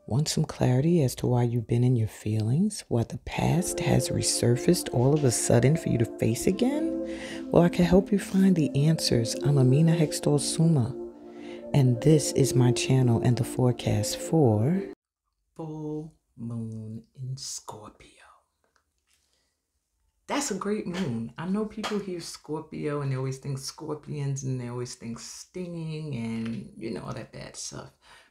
Want some clarity as to why you've been in your feelings? Why the past has resurfaced all of a sudden for you to face again? Well, I can help you find the answers. I'm Amina Hextall Suma, and this is my channel and the forecast for full moon in Scorpio. That's a great moon. I know people hear Scorpio and they always think scorpions and they always think stinging and all that bad stuff.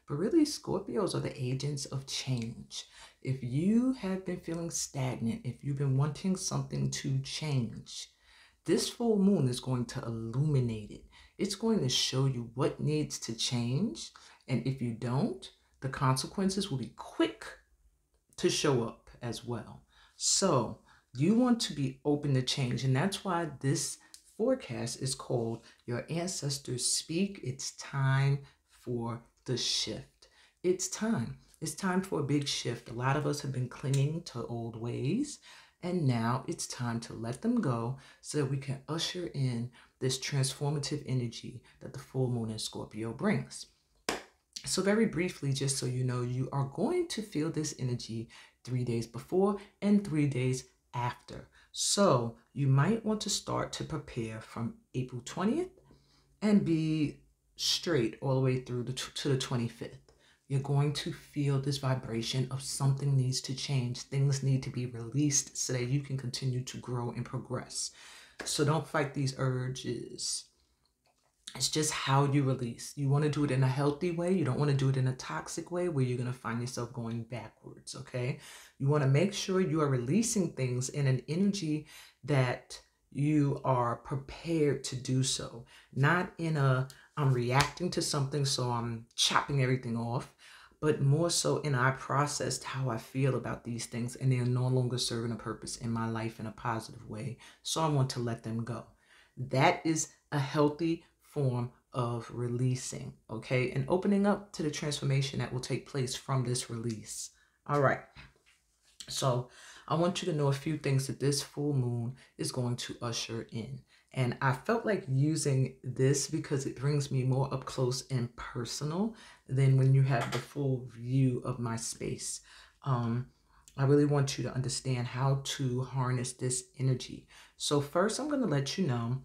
But really, Scorpios are the agents of change. If you have been feeling stagnant, if you've been wanting something to change, this full moon is going to illuminate it. It's going to show you what needs to change. And if you don't, the consequences will be quick to show up as well. So you want to be open to change. And that's why this forecast is called Your Ancestors Speak. It's time for the shift. It's time. It's time for a big shift. A lot of us have been clinging to old ways, and now it's time to let them go so that we can usher in this transformative energy that the full moon in Scorpio brings. So very briefly, just so you know, you are going to feel this energy 3 days before and 3 days after. So you might want to start to prepare from April 20th and be straight all the way through to the 25th. You're going to feel this vibration of something needs to change. Things need to be released so that you can continue to grow and progress. So don't fight these urges. It's just how you release. You want to do it in a healthy way. You don't want to do it in a toxic way where you're going to find yourself going backwards, okay? You want to make sure you are releasing things in an energy that you are prepared to do so. Not in a, I'm reacting to something, so I'm chopping everything off, but more so in I processed how I feel about these things and they are no longer serving a purpose in my life in a positive way. So I want to let them go. That is a healthy form of releasing, okay? And opening up to the transformation that will take place from this release. All right. So I want you to know a few things that this full moon is going to usher in. And I felt like using this because it brings me more up close and personal than when you have the full view of my space. I really want you to understand how to harness this energy. So first, I'm going to let you know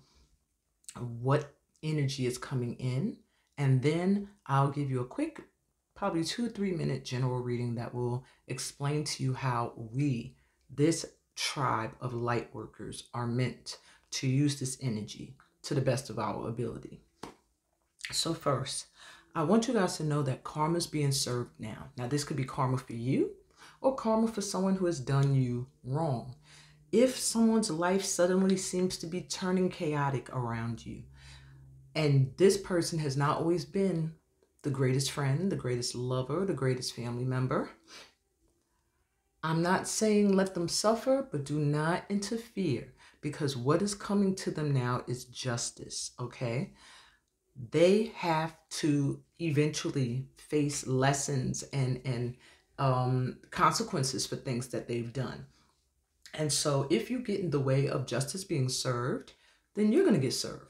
what energy is coming in, and then I'll give you a quick, probably 2 or 3 minute general reading that will explain to you how we, this tribe of light workers, are meant to use this energy to the best of our ability. So first, I want you guys to know that karma is being served now. Now, this could be karma for you or karma for someone who has done you wrong. If someone's life suddenly seems to be turning chaotic around you, and this person has not always been the greatest friend, the greatest lover, the greatest family member, I'm not saying let them suffer, but do not interfere, because what is coming to them now is justice, okay? They have to eventually face lessons and consequences for things that they've done. And so if you get in the way of justice being served, then you're going to get served.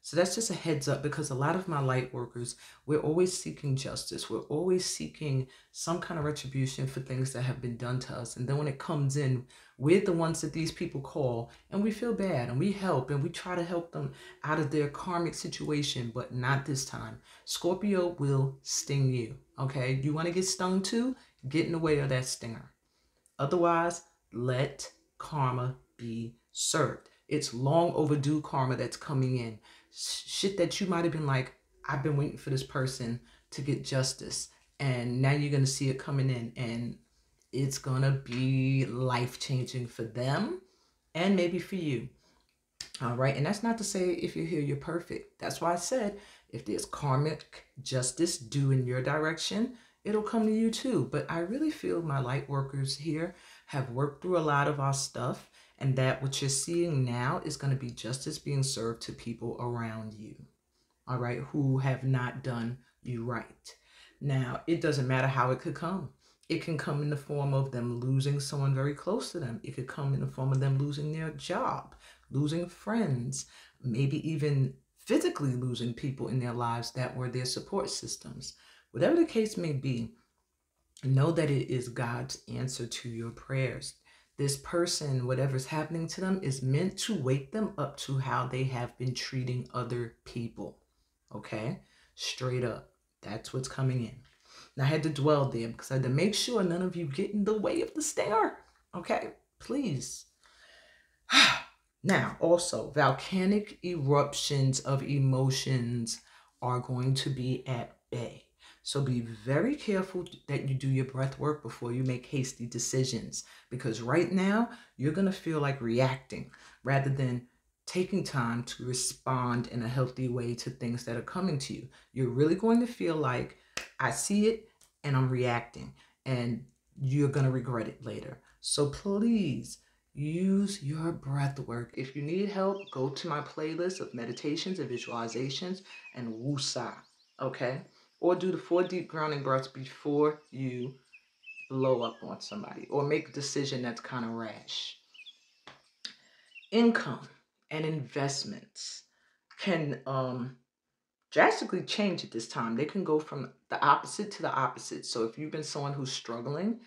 So that's just a heads up, because a lot of my light workers, we're always seeking justice. We're always seeking some kind of retribution for things that have been done to us. And then when it comes in, we're the ones that these people call and we feel bad and we help and we try to help them out of their karmic situation, but not this time. Scorpio will sting you, okay? You want to get stung too? Get in the way of that stinger. Otherwise, let karma be served. It's long overdue karma that's coming in. Shit that you might have been like, I've been waiting for this person to get justice. And now you're going to see it coming in. And it's going to be life-changing for them and maybe for you. All right. And that's not to say if you're here, you're perfect. That's why I said if there's karmic justice due in your direction, it'll come to you too. But I really feel my light workers here have worked through a lot of our stuff, and that what you're seeing now is going to be justice being served to people around you, all right, who have not done you right. Now, it doesn't matter how it could come. It can come in the form of them losing someone very close to them. It could come in the form of them losing their job, losing friends, maybe even physically losing people in their lives that were their support systems. Whatever the case may be, know that it is God's answer to your prayers. This person, whatever's happening to them, is meant to wake them up to how they have been treating other people. Okay? Straight up. That's what's coming in. And I had to dwell there because I had to make sure none of you get in the way of the stinger. Okay? Please. Now, also, volcanic eruptions of emotions are going to be at bay. So be very careful that you do your breath work before you make hasty decisions, because right now you're going to feel like reacting rather than taking time to respond in a healthy way to things that are coming to you. You're really going to feel like, I see it and I'm reacting, and you're going to regret it later. So please use your breath work. If you need help, go to my playlist of meditations and visualizations and woosah, okay? Or do the 4 deep grounding breaths before you blow up on somebody or make a decision that's kind of rash. Income and investments can drastically change at this time. They can go from the opposite to the opposite. So if you've been someone who's struggling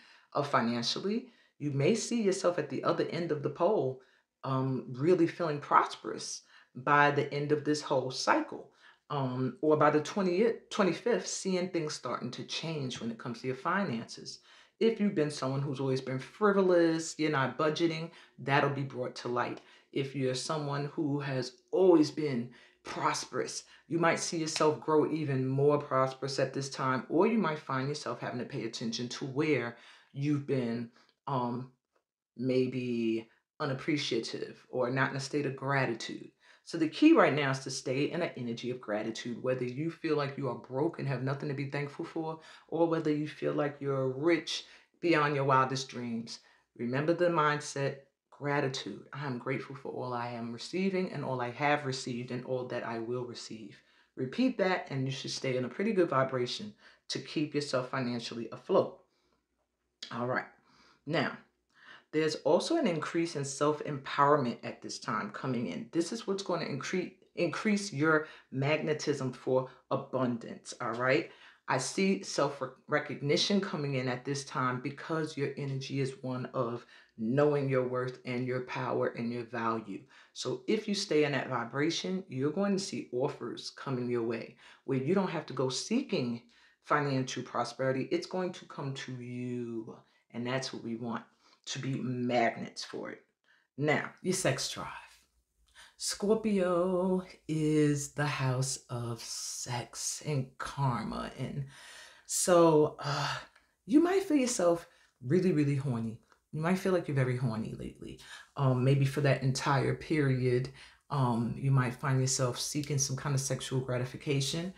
financially, you may see yourself at the other end of the pole, really feeling prosperous by the end of this whole cycle. Or by the 25th, seeing things starting to change when it comes to your finances. If you've been someone who's always been frivolous, you're not budgeting, that'll be brought to light. If you're someone who has always been prosperous, you might see yourself grow even more prosperous at this time, or you might find yourself having to pay attention to where you've been maybe unappreciative or not in a state of gratitude. So the key right now is to stay in an energy of gratitude, whether you feel like you are broke and have nothing to be thankful for, or whether you feel like you're rich beyond your wildest dreams. Remember the mindset, gratitude. I am grateful for all I am receiving and all I have received and all that I will receive. Repeat that and you should stay in a pretty good vibration to keep yourself financially afloat. All right. Now, there's also an increase in self-empowerment at this time coming in. This is what's going to increase your magnetism for abundance, all right? I see self-recognition coming in at this time because your energy is one of knowing your worth and your power and your value. So if you stay in that vibration, you're going to see offers coming your way where you don't have to go seeking financial prosperity. It's going to come to you, and that's what we want, to be magnets for it. Now, your sex drive. Scorpio is the house of sex and karma. And so you might feel yourself really, really horny. You might feel like you're very horny lately. Maybe for that entire period, you might find yourself seeking some kind of sexual gratification.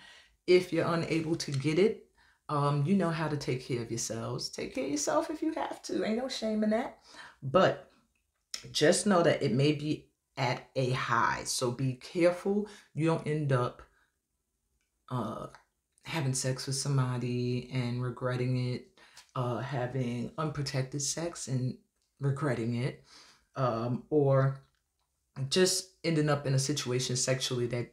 If you're unable to get it, you know how to take care of yourselves. Take care of yourself if you have to. Ain't no shame in that. But just know that it may be at a high. So be careful you don't end up having sex with somebody and regretting it, having unprotected sex and regretting it, or just ending up in a situation sexually that,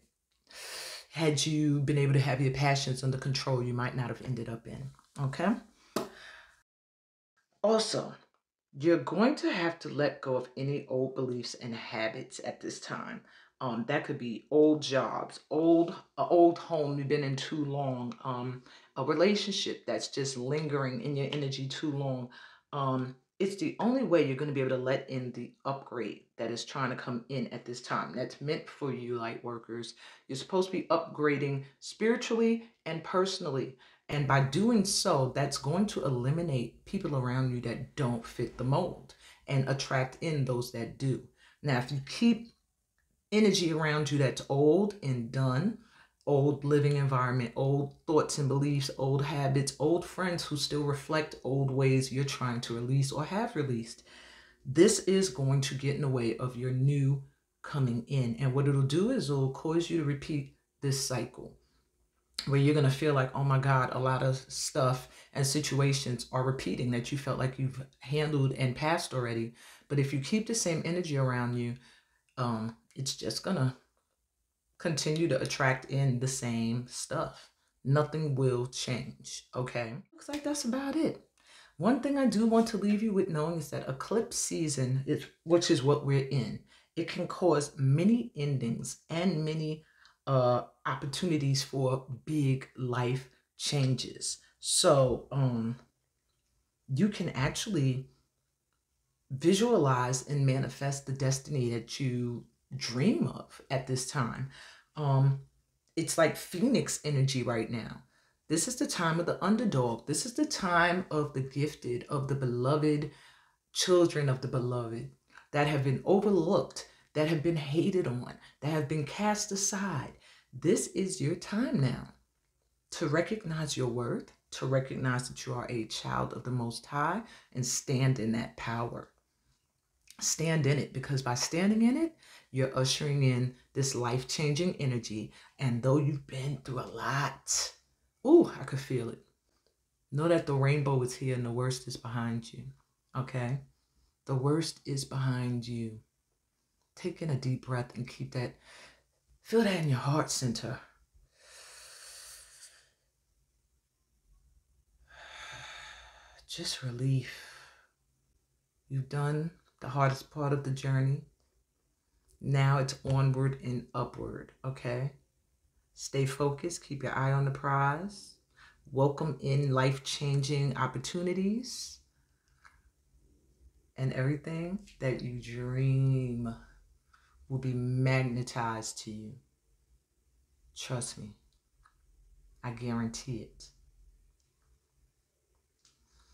had you been able to have your passions under control, you might not have ended up in. Okay? Also, you're going to have to let go of any old beliefs and habits at this time. That could be old jobs, old home you've been in too long, a relationship that's just lingering in your energy too long. It's the only way you're going to be able to let in the upgrade that is trying to come in at this time. That's meant for you, light workers. You're supposed to be upgrading spiritually and personally. And by doing so, that's going to eliminate people around you that don't fit the mold and attract in those that do. Now, if you keep energy around you that's old and done, old living environment, old thoughts and beliefs, old habits, old friends who still reflect old ways you're trying to release or have released, this is going to get in the way of your new coming in. And what it'll do is it'll cause you to repeat this cycle, where you're going to feel like, oh my God, a lot of stuff and situations are repeating that you felt like you've handled and passed already. But if you keep the same energy around you, it's just going to continue to attract in the same stuff. Nothing will change, okay? Looks like that's about it. One thing I do want to leave you with knowing is that eclipse season, which is what we're in, it can cause many endings and many opportunities for big life changes. So you can actually visualize and manifest the destiny that you dream of at this time. Um, it's like Phoenix energy right now. This is the time of the underdog. This is the time of the gifted, of the beloved, children of the beloved that have been overlooked, that have been hated on, that have been cast aside. This is your time now to recognize your worth, to recognize that you are a child of the Most High, and stand in that power. Stand in it, because by standing in it, you're ushering in this life-changing energy. And though you've been through a lot, ooh, I could feel it. Know that the rainbow is here and the worst is behind you. Okay? The worst is behind you. Take in a deep breath and keep that, feel that in your heart center. Just relief. You've done the hardest part of the journey. Now it's onward and upward, okay? Stay focused. Keep your eye on the prize. Welcome in life-changing opportunities. And everything that you dream will be magnetized to you. Trust me. I guarantee it.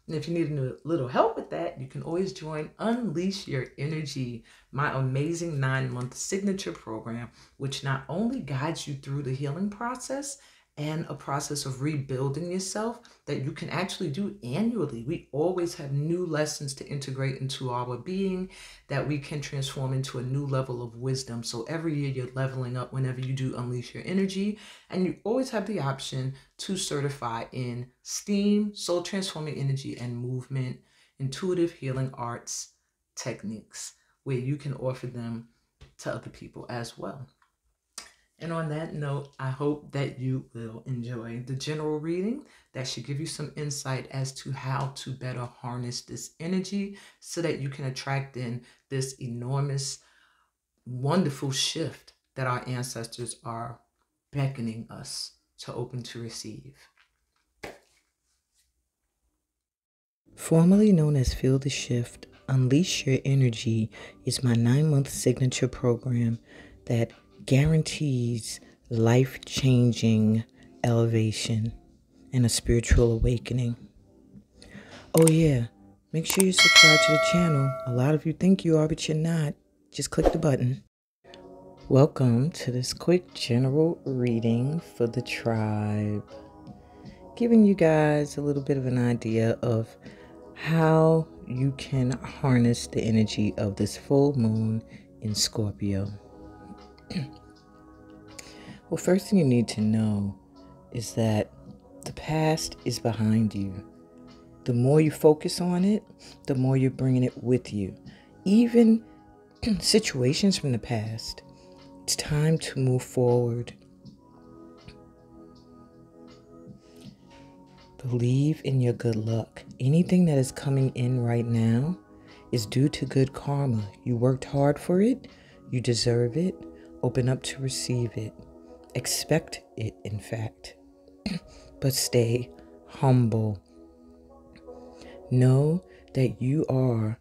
And if you need a little help with that, you can always join Unleash Your Energy, my amazing 9-month signature program, which not only guides you through the healing process and a process of rebuilding yourself that you can actually do annually. We always have new lessons to integrate into our being that we can transform into a new level of wisdom. So every year you're leveling up whenever you do Unleash Your Energy, and you always have the option to certify in STEAM, soul transforming energy and movement, intuitive healing arts techniques, where you can offer them to other people as well. And on that note, I hope that you will enjoy the general reading that should give you some insight as to how to better harness this energy so that you can attract in this enormous, wonderful shift that our ancestors are beckoning us to open to receive. Formerly known as Feel the Shift, Unleash Your Energy is my 9-month signature program that guarantees life-changing elevation and a spiritual awakening. Oh yeah, make sure you subscribe to the channel. A lot of you think you are, but you're not. Just click the button. Welcome to this quick general reading for the tribe. Giving you guys a little bit of an idea of how you can harness the energy of this full moon in Scorpio. Well, first thing you need to know is that the past is behind you. The more you focus on it, the more you're bringing it with you. Even situations from the past, it's time to move forward. Believe in your good luck. Anything that is coming in right now is due to good karma. You worked hard for it. You deserve it. Open up to receive it. Expect it, in fact. But stay humble. Know that you are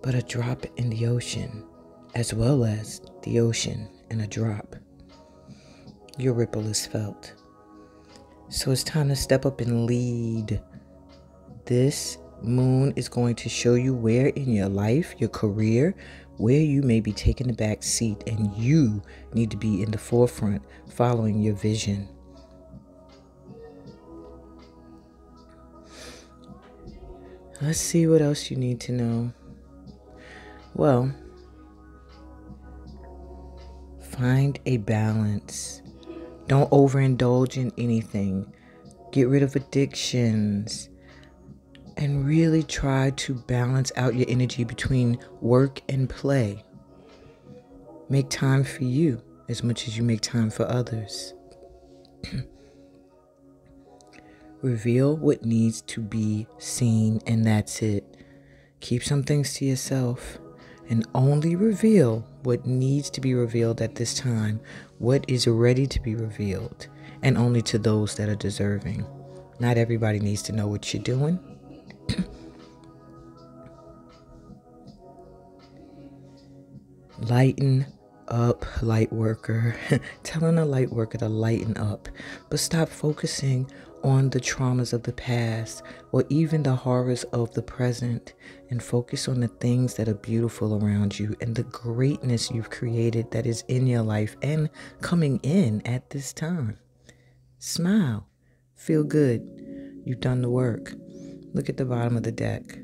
but a drop in the ocean, as well as the ocean and a drop. Your ripple is felt. So it's time to step up and lead. This moon is going to show you where in your life, your career, where you may be taking the back seat, and you need to be in the forefront following your vision. Let's see what else you need to know. Well, find a balance. Don't overindulge in anything. Get rid of addictions. And really try to balance out your energy between work and play. Make time for you as much as you make time for others. Reveal what needs to be seen, and that's it. Keep some things to yourself and only reveal what needs to be revealed at this time, what is ready to be revealed, and only to those that are deserving. Not everybody needs to know what you're doing. Lighten up, light worker. Telling a light worker to lighten up, but stop focusing on the traumas of the past or even the horrors of the present, and focus on the things that are beautiful around you and the greatness you've created that is in your life and coming in at this time. Smile. Feel good. You've done the work. Look at the bottom of the deck.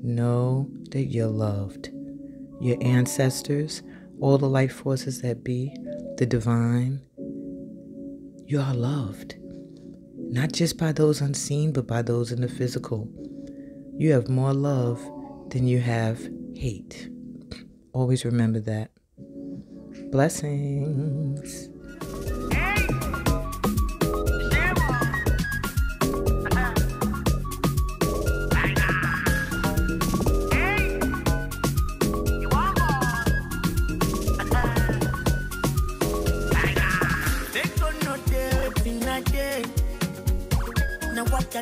Know that you're loved. Your ancestors, all the life forces that be, the divine, you are loved. Not just by those unseen, but by those in the physical. You have more love than you have hate. Always remember that. Blessings.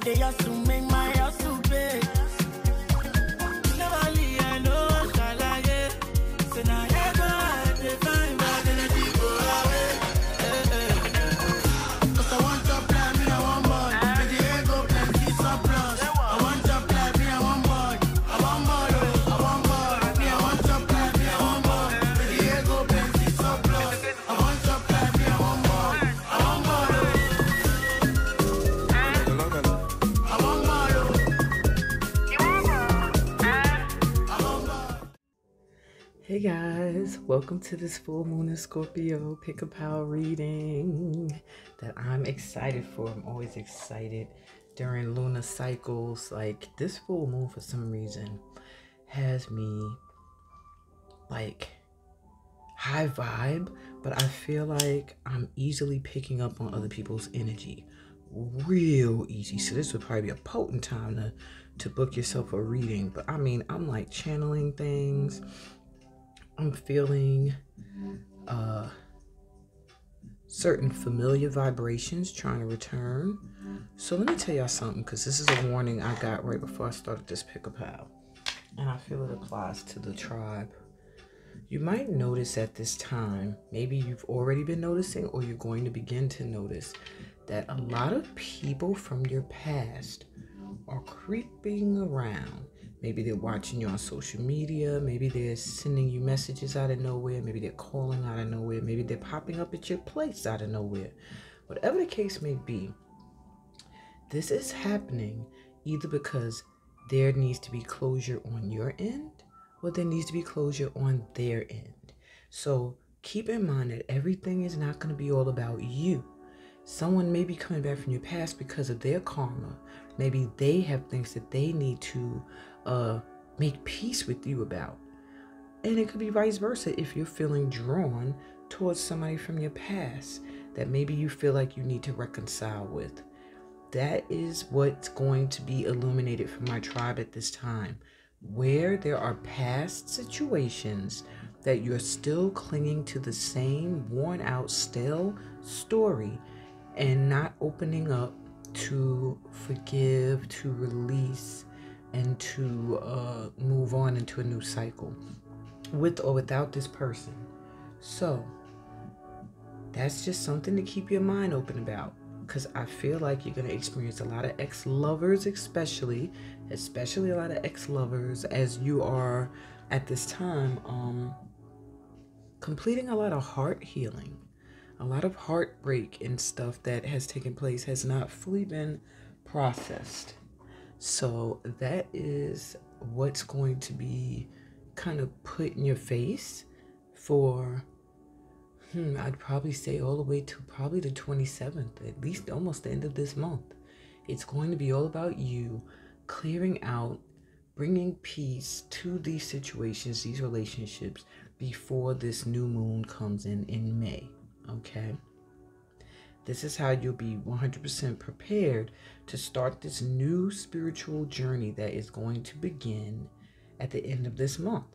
They used to make my house too big. Never leave, I know, shall I get? So now I go, they find bad energy go away. Cause I want to play me, I want more. With the ego, plenty surplus. I want to play me, I want more. I want more, I want more. Me, I want to play me, I want more. With the ego, plenty surplus. I want to play me, I want more. I want more. Hey guys, welcome to this full moon in Scorpio pick a pile reading that I'm excited for. I'm always excited during lunar cycles. Like this full moon for some reason has me like high vibe, but I feel like I'm easily picking up on other people's energy. Real easy. So this would probably be a potent time to book yourself a reading. But I mean, I'm like channeling things. I'm feeling certain familiar vibrations trying to return. So let me tell y'all something, because this is a warning I got right before I started this pick a pal, and I feel it applies to the tribe. You might notice at this time, maybe you've already been noticing or you're going to begin to notice, that a lot of people from your past are creeping around. Maybe they're watching you on social media. Maybe they're sending you messages out of nowhere. Maybe they're calling out of nowhere. Maybe they're popping up at your place out of nowhere. Whatever the case may be, this is happening either because there needs to be closure on your end or there needs to be closure on their end. So keep in mind that everything is not going to be all about you. Someone may be coming back from your past because of their karma. Maybe they have things that they need to make peace with you about. And it could be vice versa if you're feeling drawn towards somebody from your past that maybe you feel like you need to reconcile with. That is what's going to be illuminated for my tribe at this time. Where there are past situations that you're still clinging to the same worn out, stale story and not opening up to forgive, to release, and to move on into a new cycle with or without this person. So that's just something to keep your mind open about, because I feel like you're going to experience a lot of ex-lovers, especially a lot of ex-lovers, as you are at this time completing a lot of heart healing. A lot of heartbreak and stuff that has taken place has not fully been processed. So that is what's going to be kind of put in your face for, I'd probably say all the way to probably the 27th, at least almost the end of this month. It's going to be all about you clearing out, bringing peace to these situations, these relationships, before this new moon comes in May. Okay, This is how you'll be 100% prepared to start this new spiritual journey that is going to begin at the end of this month.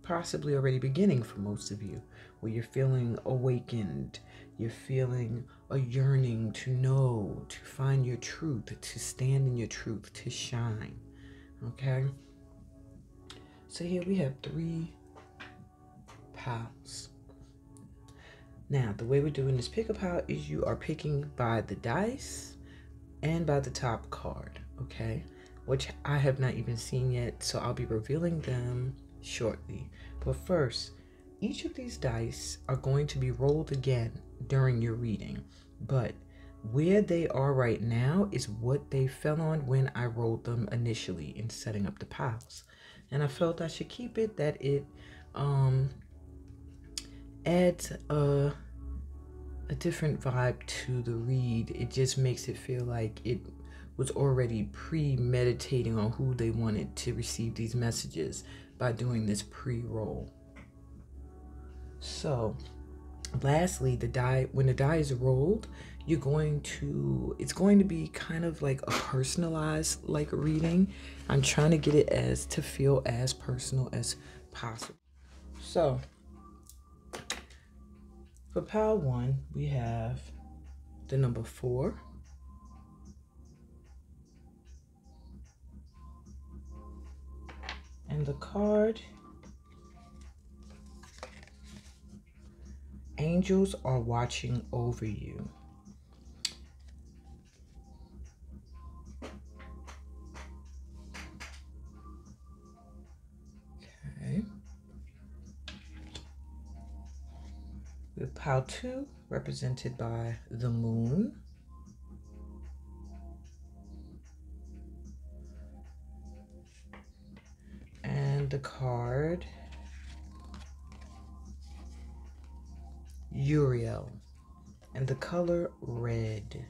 Possibly already beginning for most of you, where you're feeling awakened, you're feeling a yearning to know, to find your truth, to stand in your truth, to shine. Okay? So here we have 3 piles. Now, the way we're doing this pick a pile is you are picking by the dice and by the top card, okay? Which I have not even seen yet, so I'll be revealing them shortly. But first, each of these dice are going to be rolled again during your reading, but where they are right now is what they fell on when I rolled them initially in setting up the piles. And I felt I should keep it that it adds a different vibe to the read. It just makes it feel like it was already premeditating on who they wanted to receive these messages by doing this pre-roll. So lastly, when the die is rolled, it's going to be kind of like a personalized like reading. I'm trying to get it to feel as personal as possible. So for pile 1, we have the number 4. And the card, angels are watching over you. Okay. With pile 2, represented by the moon. And the card, Uriel, and the color red.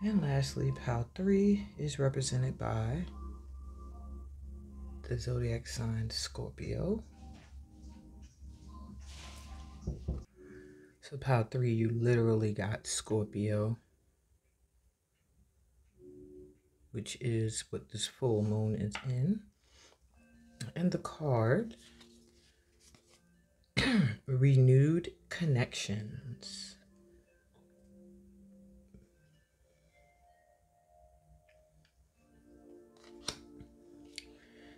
And lastly, pile 3 is represented by the zodiac sign Scorpio. So pile 3, you literally got Scorpio, which is what this full moon is in. And the card, renewed connections.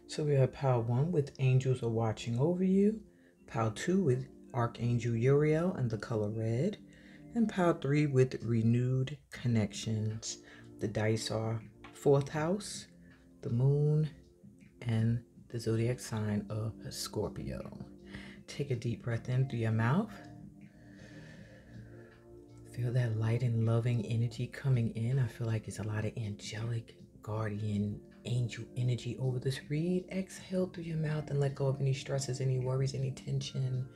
So we have pile 1 with angels are watching over you, pile 2 with Archangel Uriel and the color red, and pile 3 with renewed connections. The dice are 4th house, the moon, and the zodiac sign of Scorpio. Take a deep breath in through your mouth. Feel that light and loving energy coming in. I feel like it's a lot of angelic, guardian, angel energy over this read. Exhale through your mouth and let go of any stresses, any worries, any tension.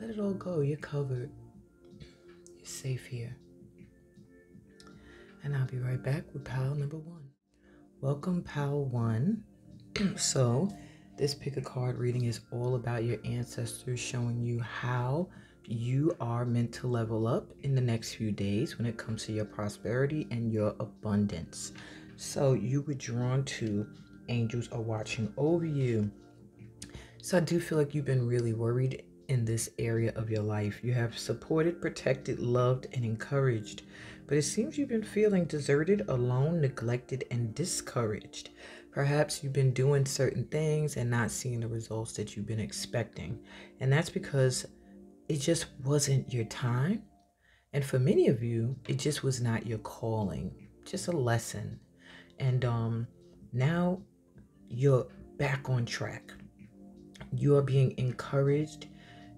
Let it all go. You're covered. You're safe here. And I'll be right back with pile number 1. Welcome, pile 1. So this pick a card reading is all about your ancestors showing you how you are meant to level up in the next few days when it comes to your prosperity and your abundance. So you were drawn to angels are watching over you. So I do feel like you've been really worried in this area of your life. You have supported, protected, loved, and encouraged. But it seems you've been feeling deserted, alone, neglected, and discouraged. Perhaps you've been doing certain things and not seeing the results that you've been expecting. And that's because it just wasn't your time. And for many of you, it just was not your calling, just a lesson. And now you're back on track. You are being encouraged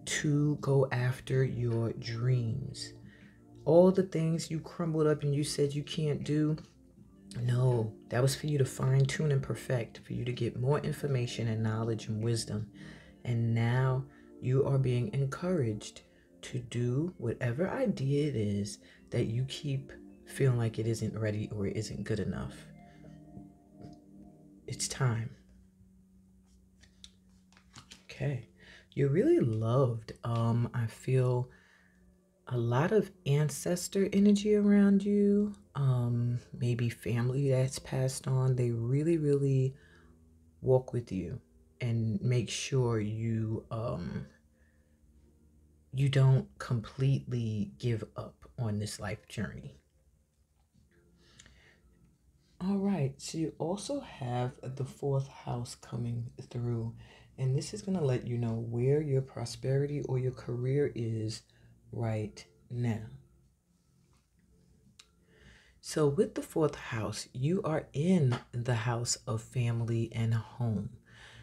to go after your dreams. All the things you crumbled up and you said you can't do, no, that was for you to fine tune and perfect, for you to get more information and knowledge and wisdom. And now you are being encouraged to do whatever idea it is that you keep feeling like it isn't ready or it isn't good enough. It's time. Okay. You're really loved. I feel a lot of ancestor energy around you. Maybe family that's passed on. They really, really walk with you and make sure you don't completely give up on this life journey. All right, so you also have the fourth house coming through, and this is going to let you know where your prosperity or your career is right now. So, with the fourth house, you are in the house of family and home.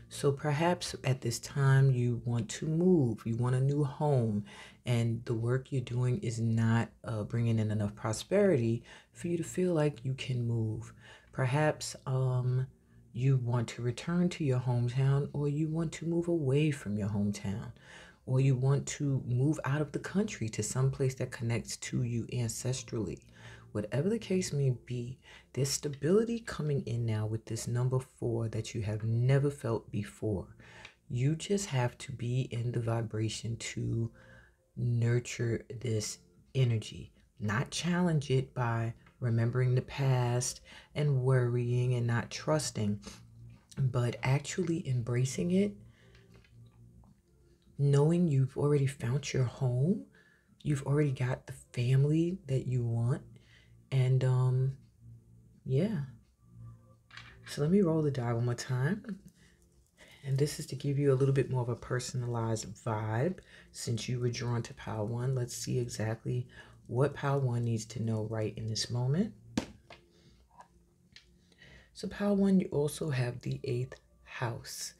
So, perhaps at this time, you want to move, you want a new home, and the work you're doing is not bringing in enough prosperity for you to feel like you can move. Perhaps you want to return to your hometown, or you want to move away from your hometown, or you want to move out of the country to some place that connects to you ancestrally. Whatever the case may be, there's stability coming in now with this number 4 that you have never felt before. You just have to be in the vibration to nurture this energy, not challenge it by remembering the past and worrying and not trusting, but actually embracing it, knowing you've already found your home, you've already got the family that you want. And yeah. So let me roll the die one more time. And this is to give you a little bit more of a personalized vibe. Since you were drawn to Pile 1, let's see exactly what Pile 1 needs to know right in this moment. So Pile 1, you also have the 8th house,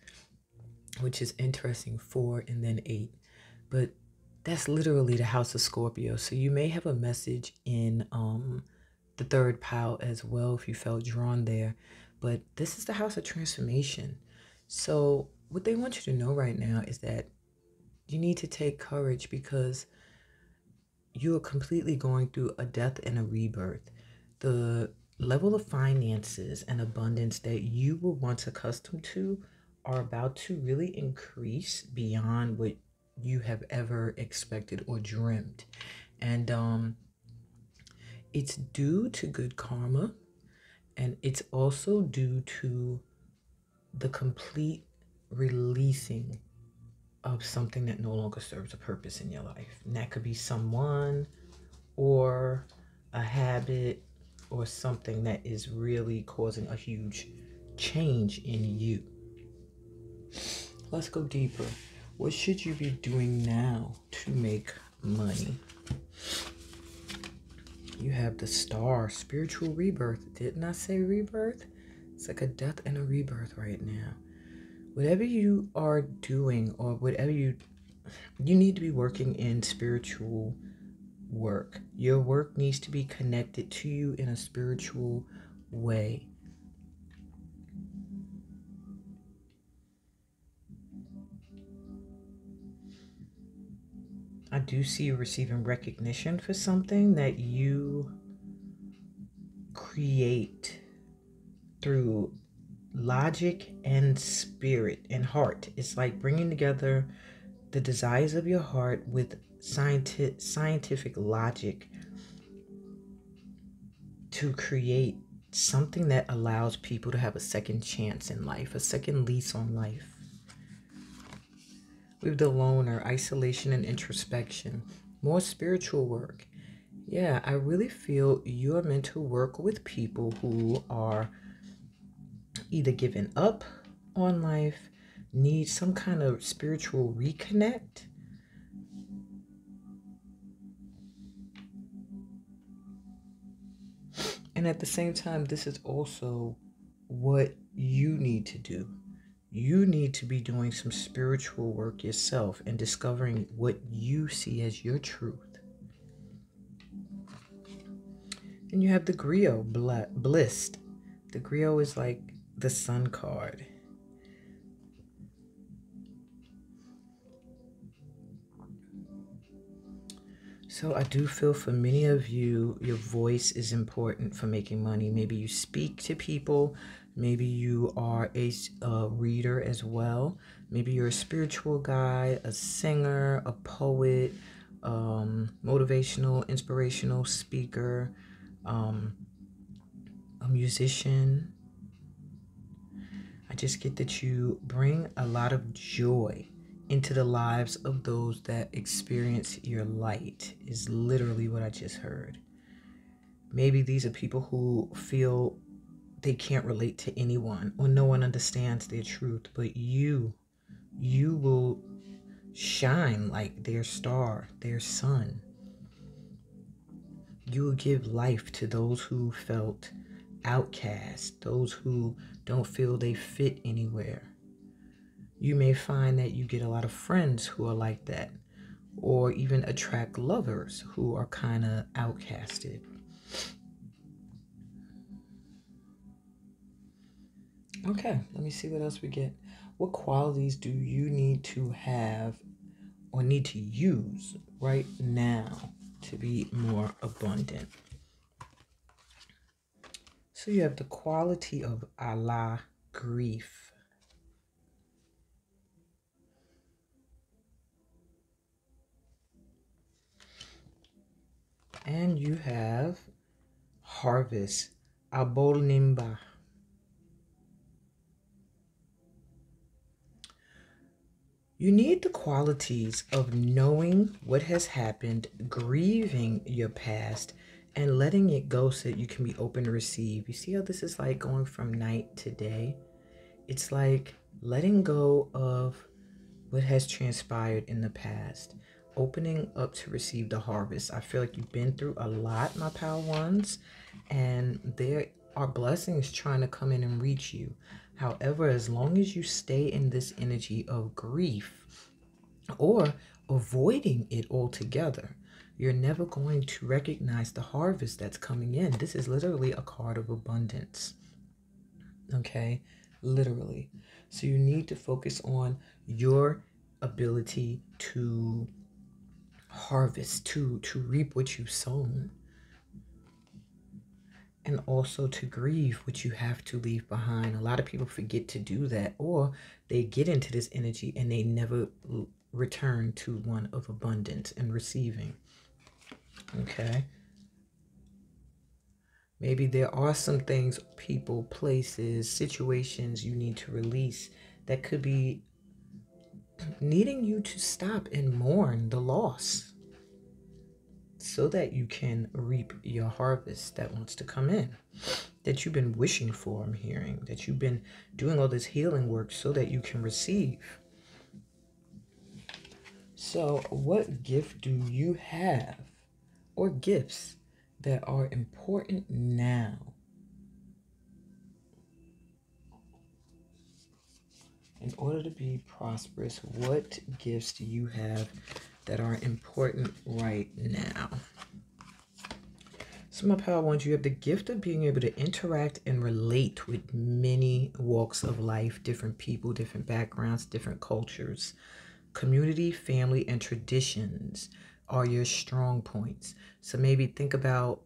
which is interesting, 4 and then 8. But that's literally the house of Scorpio. So you may have a message in the 3rd pile as well if you felt drawn there. But this is the house of transformation. So what they want you to know right now is that you need to take courage, because you are completely going through a death and a rebirth. The level of finances and abundance that you were once accustomed to are about to really increase beyond what you have ever expected or dreamt. And it's due to good karma, and it's also due to the complete releasing of something that no longer serves a purpose in your life. And that could be someone or a habit or something that is really causing a huge change in you. Let's go deeper. What should you be doing now to make money? You have the Star, spiritual rebirth. Didn't I say rebirth? It's like a death and a rebirth right now. Whatever you are doing, or whatever you need to be working in spiritual work. Your work needs to be connected to you in a spiritual way. I do see you receiving recognition for something that you create through logic and spirit and heart. It's like bringing together the desires of your heart with scientific logic to create something that allows people to have a second chance in life, a second lease on life. With the loner, isolation and introspection, more spiritual work. Yeah, I really feel you are meant to work with people who are either giving up on life, need some kind of spiritual reconnect. And at the same time, this is also what you need to do. You need to be doing some spiritual work yourself and discovering what you see as your truth. And you have the Griot, blissed. The Griot is like the Sun card. So I do feel for many of you, your voice is important for making money. Maybe you speak to people. Maybe you are a reader as well. Maybe you're a spiritual guy, a singer, a poet, motivational, inspirational speaker, um, a musician. I just get that you bring a lot of joy into the lives of those that experience your light, is literally what I just heard. Maybe these are people who feel they can't relate to anyone or no one understands their truth, but you will shine like their star, their sun. You will give life to those who felt outcast, those who don't feel they fit anywhere. You may find that you get a lot of friends who are like that, or even attract lovers who are kind of outcasted. Okay, let me see what else we get. What qualities do you need to have or need to use right now to be more abundant? So you have the quality of Allah, grief. And you have harvest, Abol Nimba. You need the qualities of knowing what has happened, grieving your past, and letting it go so that you can be open to receive. You see how this is like going from night to day? It's like letting go of what has transpired in the past, opening up to receive the harvest. I feel like you've been through a lot, my pal ones, and there are blessings trying to come in and reach you. However, as long as you stay in this energy of grief or avoiding it altogether, you're never going to recognize the harvest that's coming in. This is literally a card of abundance. Okay, literally. So you need to focus on your ability to harvest, to reap what you've sown, and also to grieve what you have to leave behind. A lot of people forget to do that, or they get into this energy and they never return to one of abundance and receiving. Okay. Maybe there are some things, people, places, situations you need to release that could be needing you to stop and mourn the loss so that you can reap your harvest that wants to come in, that you've been wishing for. I'm hearing that you've been doing all this healing work so that you can receive. So what gift do you have, or gifts that are important now? In order to be prosperous, what gifts do you have that are important right now? So my power ones, you have the gift of being able to interact and relate with many walks of life, different people, different backgrounds, different cultures. Community, family, and traditions are your strong points. So maybe think about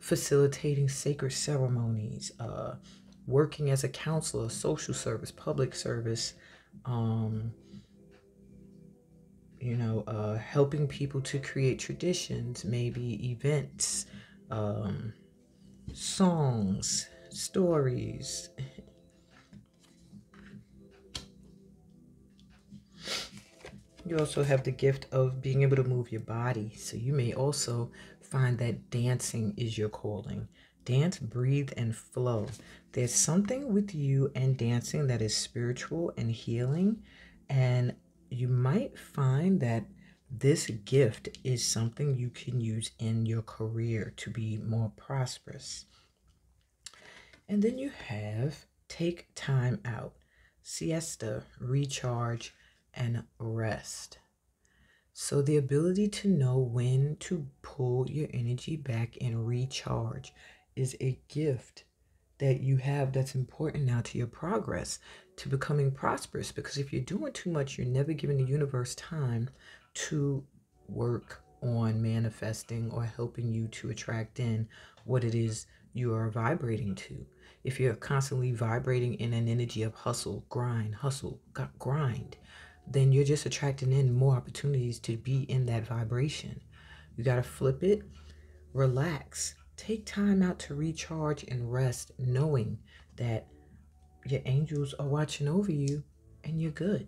facilitating sacred ceremonies, working as a counselor, social service, public service, helping people to create traditions, maybe events, songs, stories. You also have the gift of being able to move your body. So you may also find that dancing is your calling. Dance, breathe, and flow. There's something with you and dancing that is spiritual and healing. And you might find that this gift is something you can use in your career to be more prosperous. And then you have take time out, siesta, recharge, and rest. So the ability to know when to pull your energy back and recharge is a gift that you have that's important now to your progress, to becoming prosperous. Because if you're doing too much, you're never giving the universe time to work on manifesting or helping you to attract in what it is you are vibrating to. if you're constantly vibrating in an energy of hustle, grind, then you're just attracting in more opportunities to be in that vibration. You got to flip it, relax, take time out to recharge and rest, knowing that your angels are watching over you and you're good.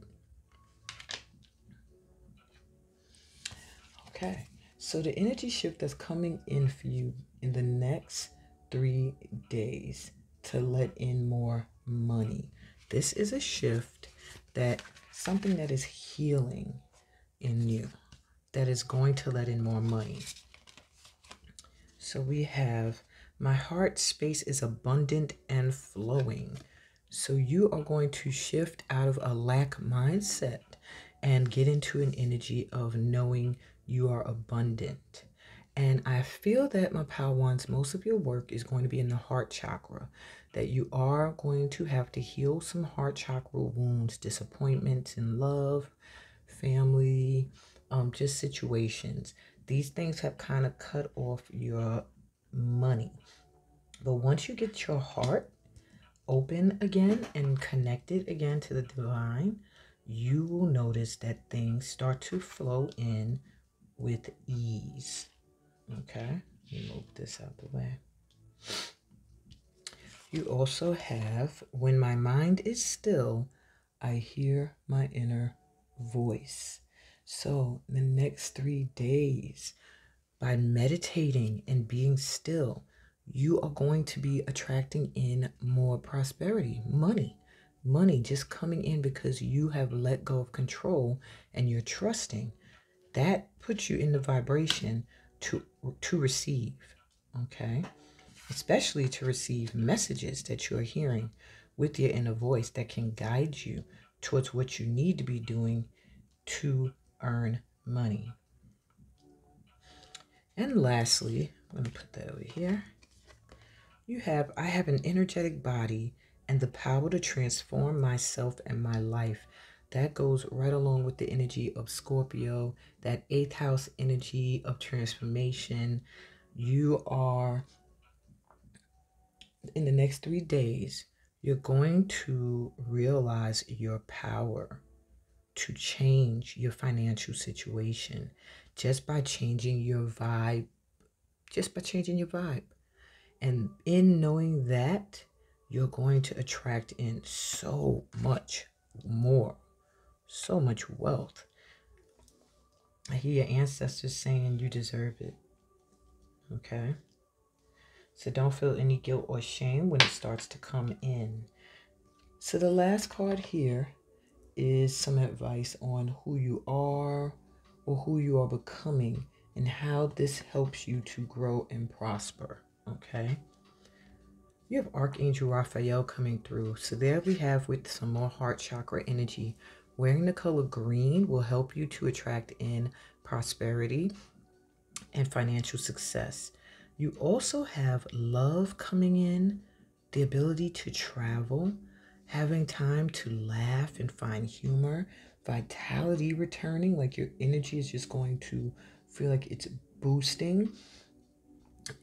Okay, so the energy shift that's coming in for you in the next 3 days to let in more money. This is a shift that something that is healing in you, that is going to let in more money. So we have, my heart space is abundant and flowing. So you are going to shift out of a lack mindset and get into an energy of knowing you are abundant. And I feel that, my Powans, most of your work is going to be in the heart chakra, that you are going to have to heal some heart chakra wounds, disappointments in love, family, just situations. These things have kind of cut off your money. But once you get your heart open again and connected again to the divine, you will notice that things start to flow in with ease. Okay, let me move this out the way. You also have, when my mind is still, I hear my inner voice. So the next 3 days, by meditating and being still, you are going to be attracting in more prosperity, money just coming in because you have let go of control and you're trusting. That puts you in the vibration to receive, okay? Especially to receive messages that you're hearing with your inner voice that can guide you towards what you need to be doing to earn money. And lastly, let me put that over here. I have an energetic body and the power to transform myself and my life. That goes right along with the energy of Scorpio, that 8th house energy of transformation. You are, in the next 3 days, you're going to realize your power to change your financial situation just by changing your vibe. And in knowing that, you're going to attract in so much more, so much wealth. I hear your ancestors saying you deserve it. Okay? So don't feel any guilt or shame when it starts to come in. So the last card here is some advice on who you are or who you are becoming and how this helps you to grow and prosper. Okay? You have Archangel Raphael coming through. So there we have with some more heart chakra energy. Wearing the color green will help you to attract in prosperity and financial success. You also have love coming in, the ability to travel, having time to laugh and find humor, vitality returning, like your energy is just going to feel like it's boosting.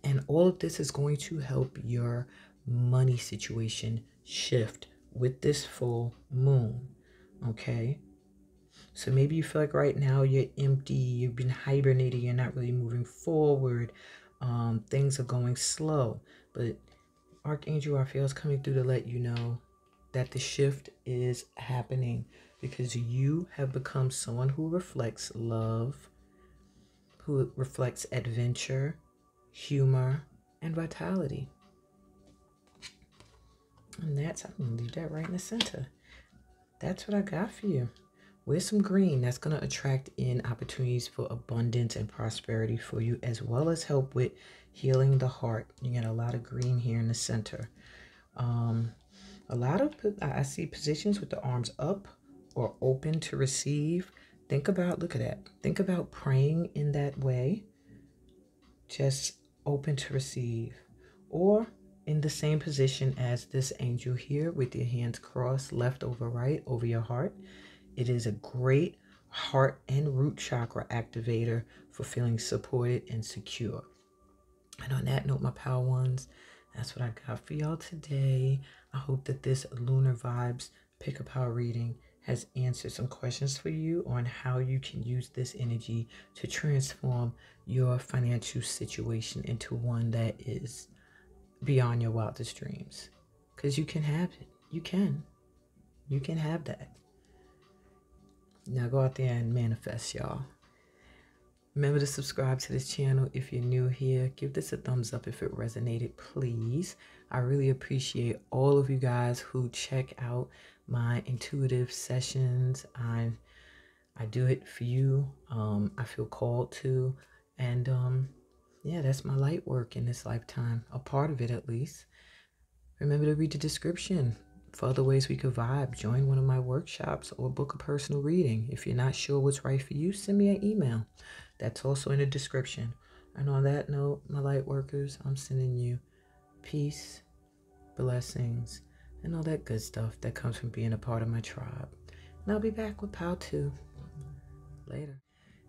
And all of this is going to help your money situation shift with this full moon. Okay? So maybe you feel like right now you're empty, you've been hibernating, you're not really moving forward, things are going slow. But Archangel Raphael is coming through to let you know that the shift is happening because you have become someone who reflects love, who reflects adventure, humor, and vitality. And I'm going to leave that right in the center. That's what I got for you. Wear some green. That's going to attract in opportunities for abundance and prosperity for you, as well as help with healing the heart. You get a lot of green here in the center. I see positions with the arms up or open to receive. Look at that. Think about praying in that way. Just open to receive. Or in the same position as this angel here with your hands crossed left over right over your heart. It is a great heart and root chakra activator for feeling supported and secure. And on that note, my power ones, That's what I got for y'all today. I hope that this Lunar Vibes Pick a Power reading has answered some questions for you on how you can use this energy to transform your financial situation into one that is beyond your wildest dreams. Because you can have it. You can. You can have that. Now go out there and manifest, y'all. Remember to subscribe to this channel if you're new here. Give this a thumbs up if it resonated, please. I really appreciate all of you guys who check out my intuitive sessions. I do it for you. I feel called to. And yeah, that's my light work in this lifetime. A part of it, at least. Remember to read the description for other ways we could vibe. Join one of my workshops or book a personal reading. If you're not sure what's right for you, send me an email. That's also in the description. And on that note, my light workers, I'm sending you peace, blessings, and all that good stuff that comes from being a part of my tribe. And I'll be back with Pal 2 later.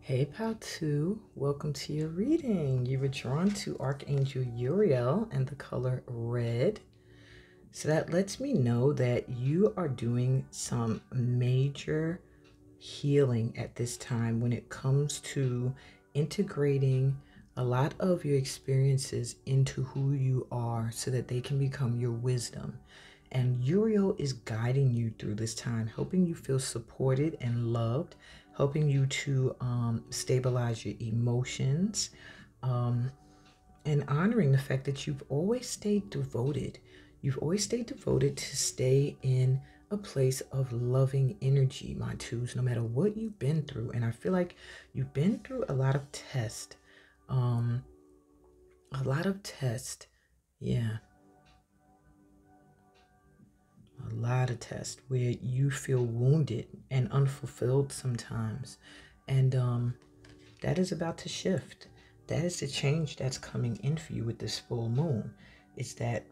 Hey Pal 2, welcome to your reading. You were drawn to Archangel Uriel and the color red. So that lets me know that you are doing some major healing at this time when it comes to integrating a lot of your experiences into who you are so that they can become your wisdom. And Uriel is guiding you through this time, helping you feel supported and loved, helping you to stabilize your emotions, and honoring the fact that you've always stayed devoted. You've always stayed devoted to stay in a place of loving energy, my twos, no matter what you've been through. And I feel like you've been through a lot of tests. Yeah. A lot of tests where you feel wounded and unfulfilled sometimes. And that is about to shift. That is the change that's coming in for you with this full moon. It's that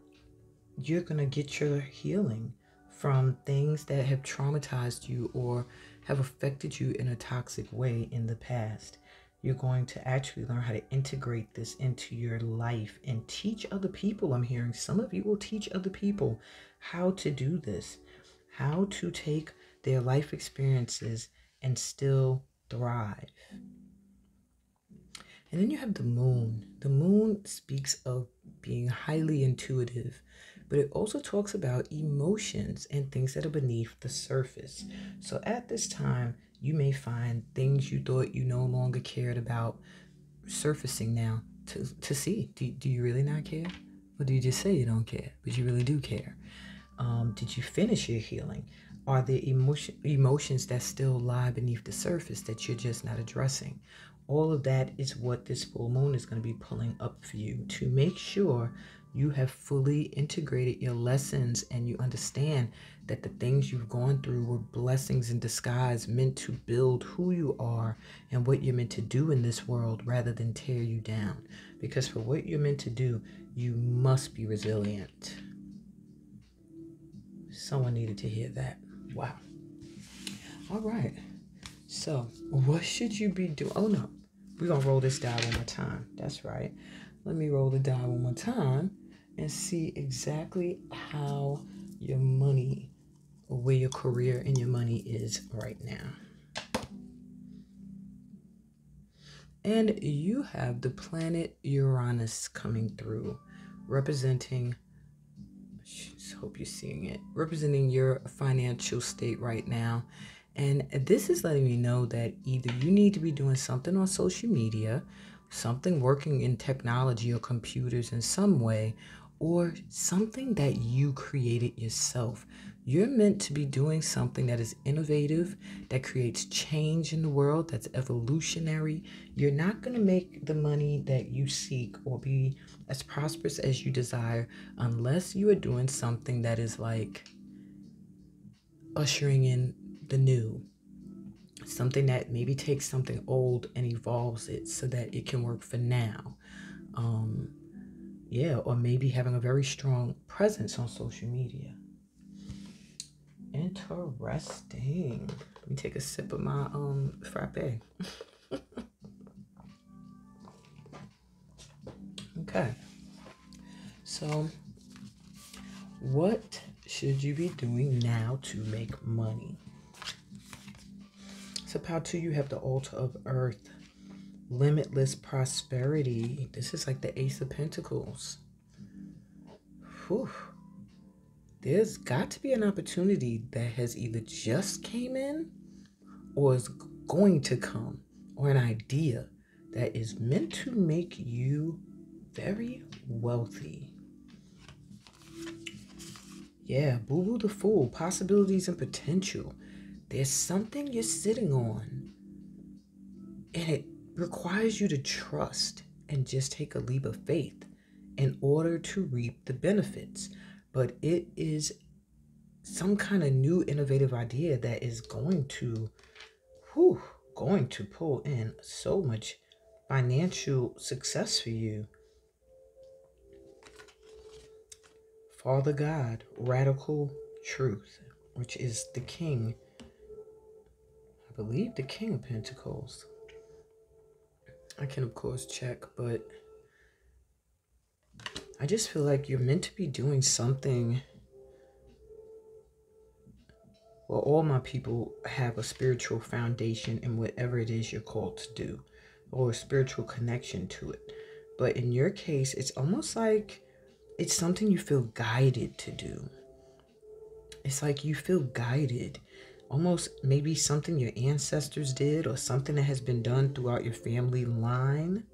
you're going to get your healing from things that have traumatized you or have affected you in a toxic way in the past. You're going to actually learn how to integrate this into your life and teach other people. I'm hearing some of you will teach other people how to do this, how to take their life experiences and still thrive. And then you have the moon. The moon speaks of being highly intuitive, but it also talks about emotions and things that are beneath the surface. So at this time, you may find things you thought you no longer cared about surfacing now to see. Do you really not care? Or do you just say you don't care, but you really do care? Did you finish your healing? Are there emotions that still lie beneath the surface that you're just not addressing? All of that is what this full moon is going to be pulling up for you to make sure you have fully integrated your lessons and you understand that the things you've gone through were blessings in disguise meant to build who you are and what you're meant to do in this world rather than tear you down. Because for what you're meant to do, you must be resilient. Someone needed to hear that. Wow. All right. So what should you be doing? Oh no, we're going to roll this die one more time. That's right. Let me roll the die one more time and see exactly how your money or where your career and your money is right now. And you have the planet Uranus coming through, representing, I hope you're seeing it, representing your financial state right now. And this is letting me know that either you need to be doing something on social media, something working in technology or computers in some way, or something that you created yourself. You're meant to be doing something that is innovative, that creates change in the world, that's evolutionary. You're not going to make the money that you seek or be as prosperous as you desire unless you are doing something that is like ushering in the new. Something that maybe takes something old and evolves it so that it can work for now. Yeah, or maybe having a very strong presence on social media. Interesting. Let me take a sip of my frappe. Okay. So should you be doing now to make money? So pile 2, you have the altar of earth. Limitless prosperity. This is like the Ace of Pentacles. Whew. There's got to be an opportunity that has either just came in or is going to come, or an idea that is meant to make you very wealthy. Yeah, Boo Boo the Fool, possibilities and potential. There's something you're sitting on, and it requires you to trust and just take a leap of faith in order to reap the benefits. But it is some kind of new innovative idea that is going to pull in so much financial success for you. Father God, radical truth, which is the king, I believe the King of Pentacles. I can of course check, but I just feel like you're meant to be doing something. Well, all my people have a spiritual foundation in whatever it is you're called to do, or a spiritual connection to it. But in your case, it's almost like it's something you feel guided to do. It's like you feel guided. Almost maybe something your ancestors did, or something that has been done throughout your family line.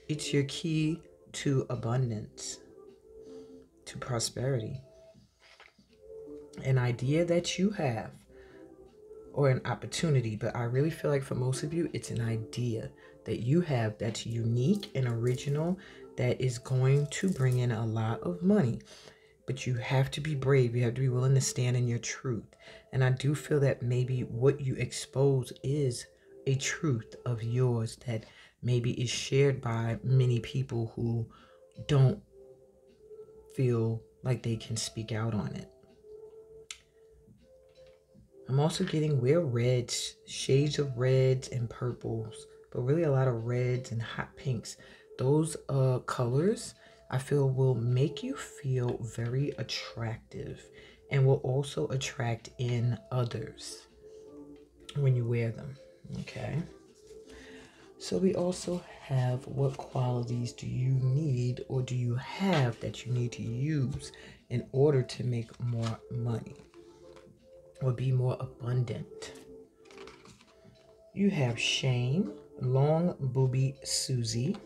It's your key to abundance, to prosperity. An idea that you have, or an opportunity, but I really feel like for most of you, it's an idea that you have that's unique and original, that is going to bring in a lot of money. But you have to be brave. You have to be willing to stand in your truth. And I do feel that maybe what you expose is a truth of yours that maybe is shared by many people who don't feel like they can speak out on it. I'm also getting wear reds, shades of reds and purples, but really a lot of reds and hot pinks. Those colors I feel will make you feel very attractive and will also attract in others when you wear them. Okay. So we also have, what qualities do you need, or do you have that you need to use in order to make more money or be more abundant? You have shame, long booby Susie.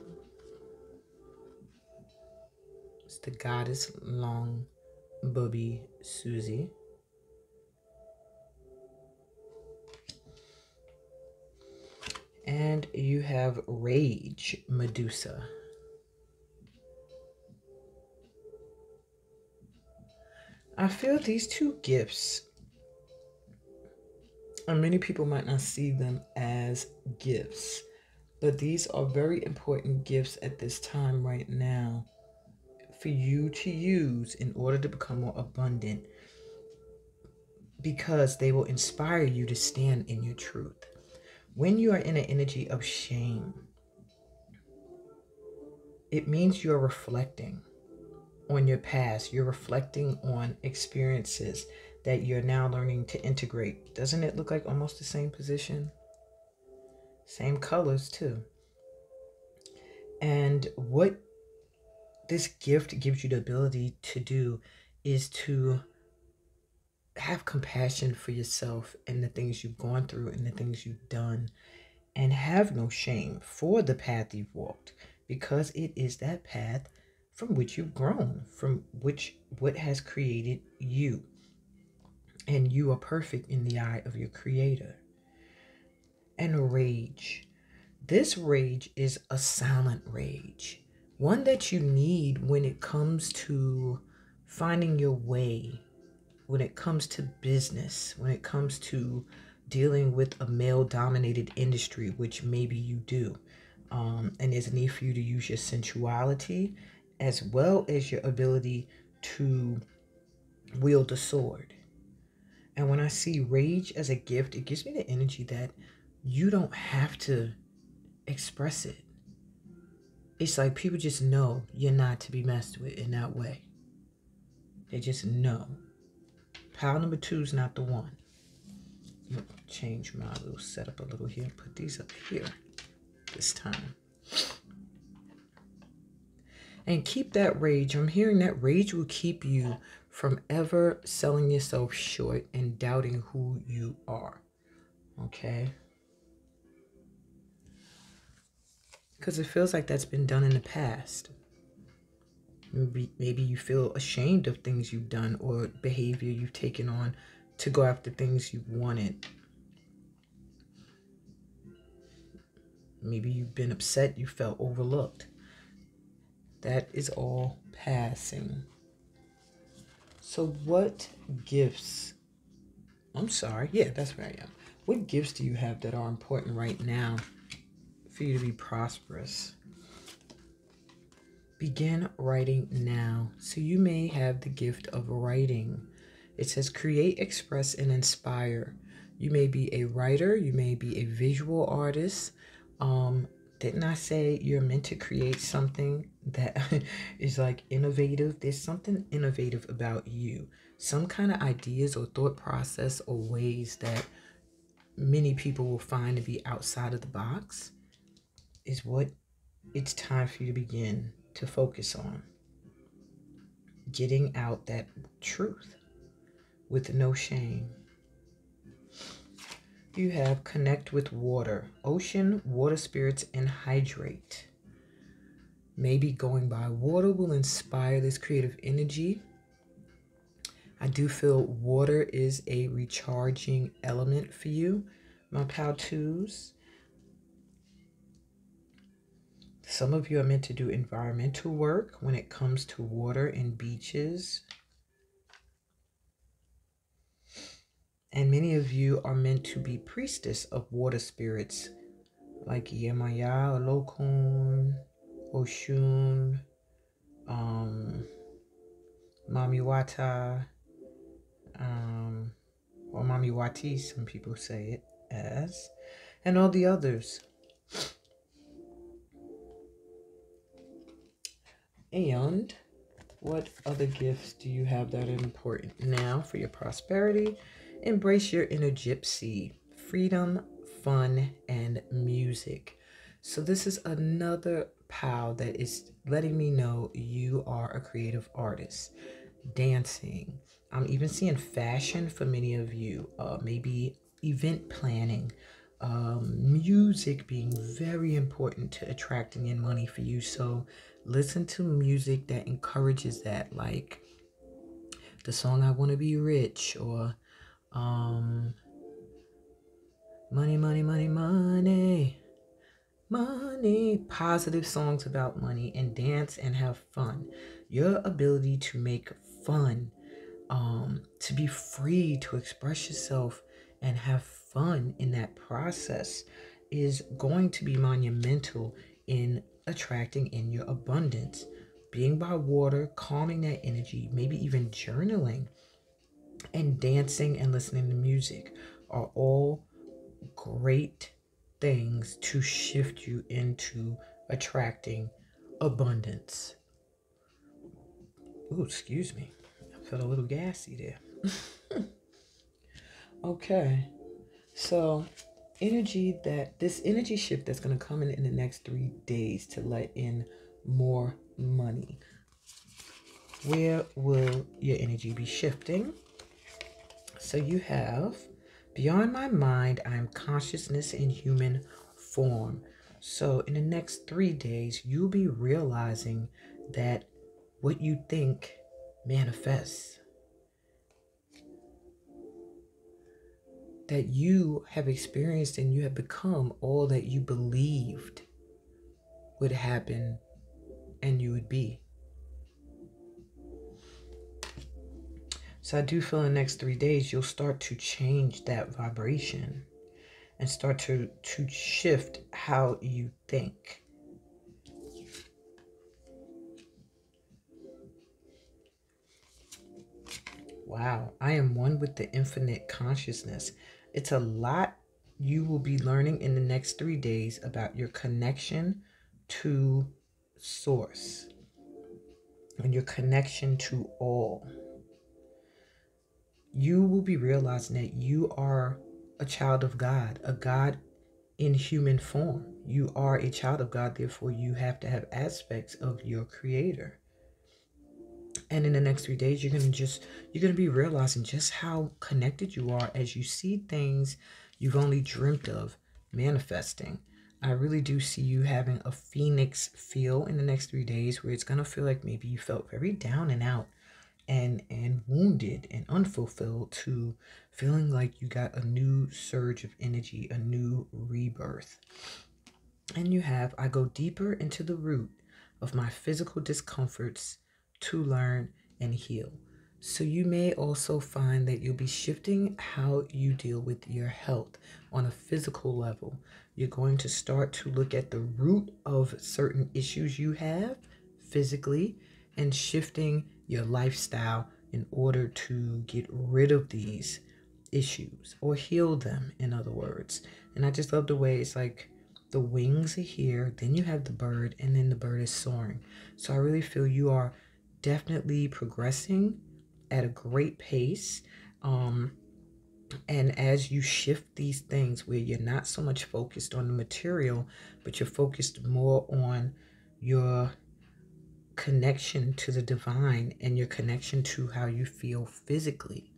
It's the goddess long booby Susie. And you have rage Medusa. I feel these two gifts, and many people might not see them as gifts, but these are very important gifts at this time right now for you to use in order to become more abundant, because they will inspire you to stand in your truth. When you are in an energy of shame, it means you're reflecting on your past. You're reflecting on experiences that you're now learning to integrate. Doesn't it look like almost the same position? Same colors too. And what this gift gives you the ability to do is to have compassion for yourself and the things you've gone through and the things you've done, and have no shame for the path you've walked, because it is that path from which you've grown, from which what has created you, and you are perfect in the eye of your creator. And rage, this rage is a silent rage, one that you need when it comes to finding your way, when it comes to business, when it comes to dealing with a male-dominated industry, which maybe you do. And there's a need for you to use your sensuality as well as your ability to wield a sword. And when I see rage as a gift, it gives me the energy that you don't have to express it. It's like people just know you're not to be messed with in that way. They just know. Pile number 2 is not the one. Change my little setup a little here. Put these up here this time. And keep that rage. I'm hearing that rage will keep you from ever selling yourself short and doubting who you are. Okay? Because it feels like that's been done in the past. Maybe you feel ashamed of things you've done or behavior you've taken on to go after things you wanted. Maybe you've been upset, you felt overlooked. That is all passing. So what gifts, that's where I am. What gifts do you have that are important right now for you to be prosperous? Begin writing now. So you may have the gift of writing. It says create, express, and inspire. You may be a writer. You may be a visual artist. Didn't I say you're meant to create something that is like innovative? There's something innovative about you. Some kind of ideas or thought process or ways that many people will find to be outside of the box is what it's time for you to begin to focus on. Getting out that truth with no shame. You have connect with water, ocean, water spirits, and hydrate. Maybe going by water will inspire this creative energy. I do feel water is a recharging element for you, my pal twos. Some of you are meant to do environmental work when it comes to water and beaches. And many of you are meant to be priestess of water spirits like Yemaya, Olokun, Oshun, Mamiwata, or Mamiwati, some people say it as, and all the others. And what other gifts do you have that are important now for your prosperity? Embrace your inner gypsy, freedom, fun, and music. So this is another pal that is letting me know you are a creative artist. Dancing. I'm even seeing fashion for many of you. Maybe event planning. Music being very important to attracting in money for you. So listen to music that encourages that, like the song I Want to Be Rich, or money, money, money, money, money. Positive songs about money, and dance and have fun. Your ability to make fun, to be free to express yourself and have fun in that process is going to be monumental in attracting in your abundance. Being by water, calming that energy, maybe even journaling, and dancing and listening to music are all great things to shift you into attracting abundance. Ooh, excuse me. I felt a little gassy there. Okay. So this energy shift that's going to come in the next 3 days to let in more money. Where will your energy be shifting? So you have, beyond my mind, I am consciousness in human form. So in the next 3 days, you'll be realizing that what you think manifests. That you have experienced and you have become all that you believed would happen and you would be. So I do feel in the next 3 days, you'll start to change that vibration and start to shift how you think. Wow, I am one with the infinite consciousness. It's a lot you will be learning in the next 3 days about your connection to source and your connection to all, you will be realizing that you are a child of God, a God in human form. You are a child of God, therefore you have to have aspects of your creator. And in the next 3 days, you're gonna be realizing just how connected you are as you see things you've only dreamt of manifesting. I really do see you having a phoenix feel in the next 3 days, where it's gonna feel like maybe you felt very down and out and wounded and unfulfilled, to feeling like you got a new surge of energy, a new rebirth. And you have, I go deeper into the root of my physical discomforts to learn and heal. So you may also find that you'll be shifting how you deal with your health on a physical level. You're going to start to look at the root of certain issues you have physically and shifting your lifestyle in order to get rid of these issues or heal them, in other words. And I just love the way it's like the wings are here, then you have the bird, and then the bird is soaring. So I really feel you are definitely progressing at a great pace. And as you shift these things where you're not so much focused on the material, but you're focused more on your connection to the divine and your connection to how you feel physically,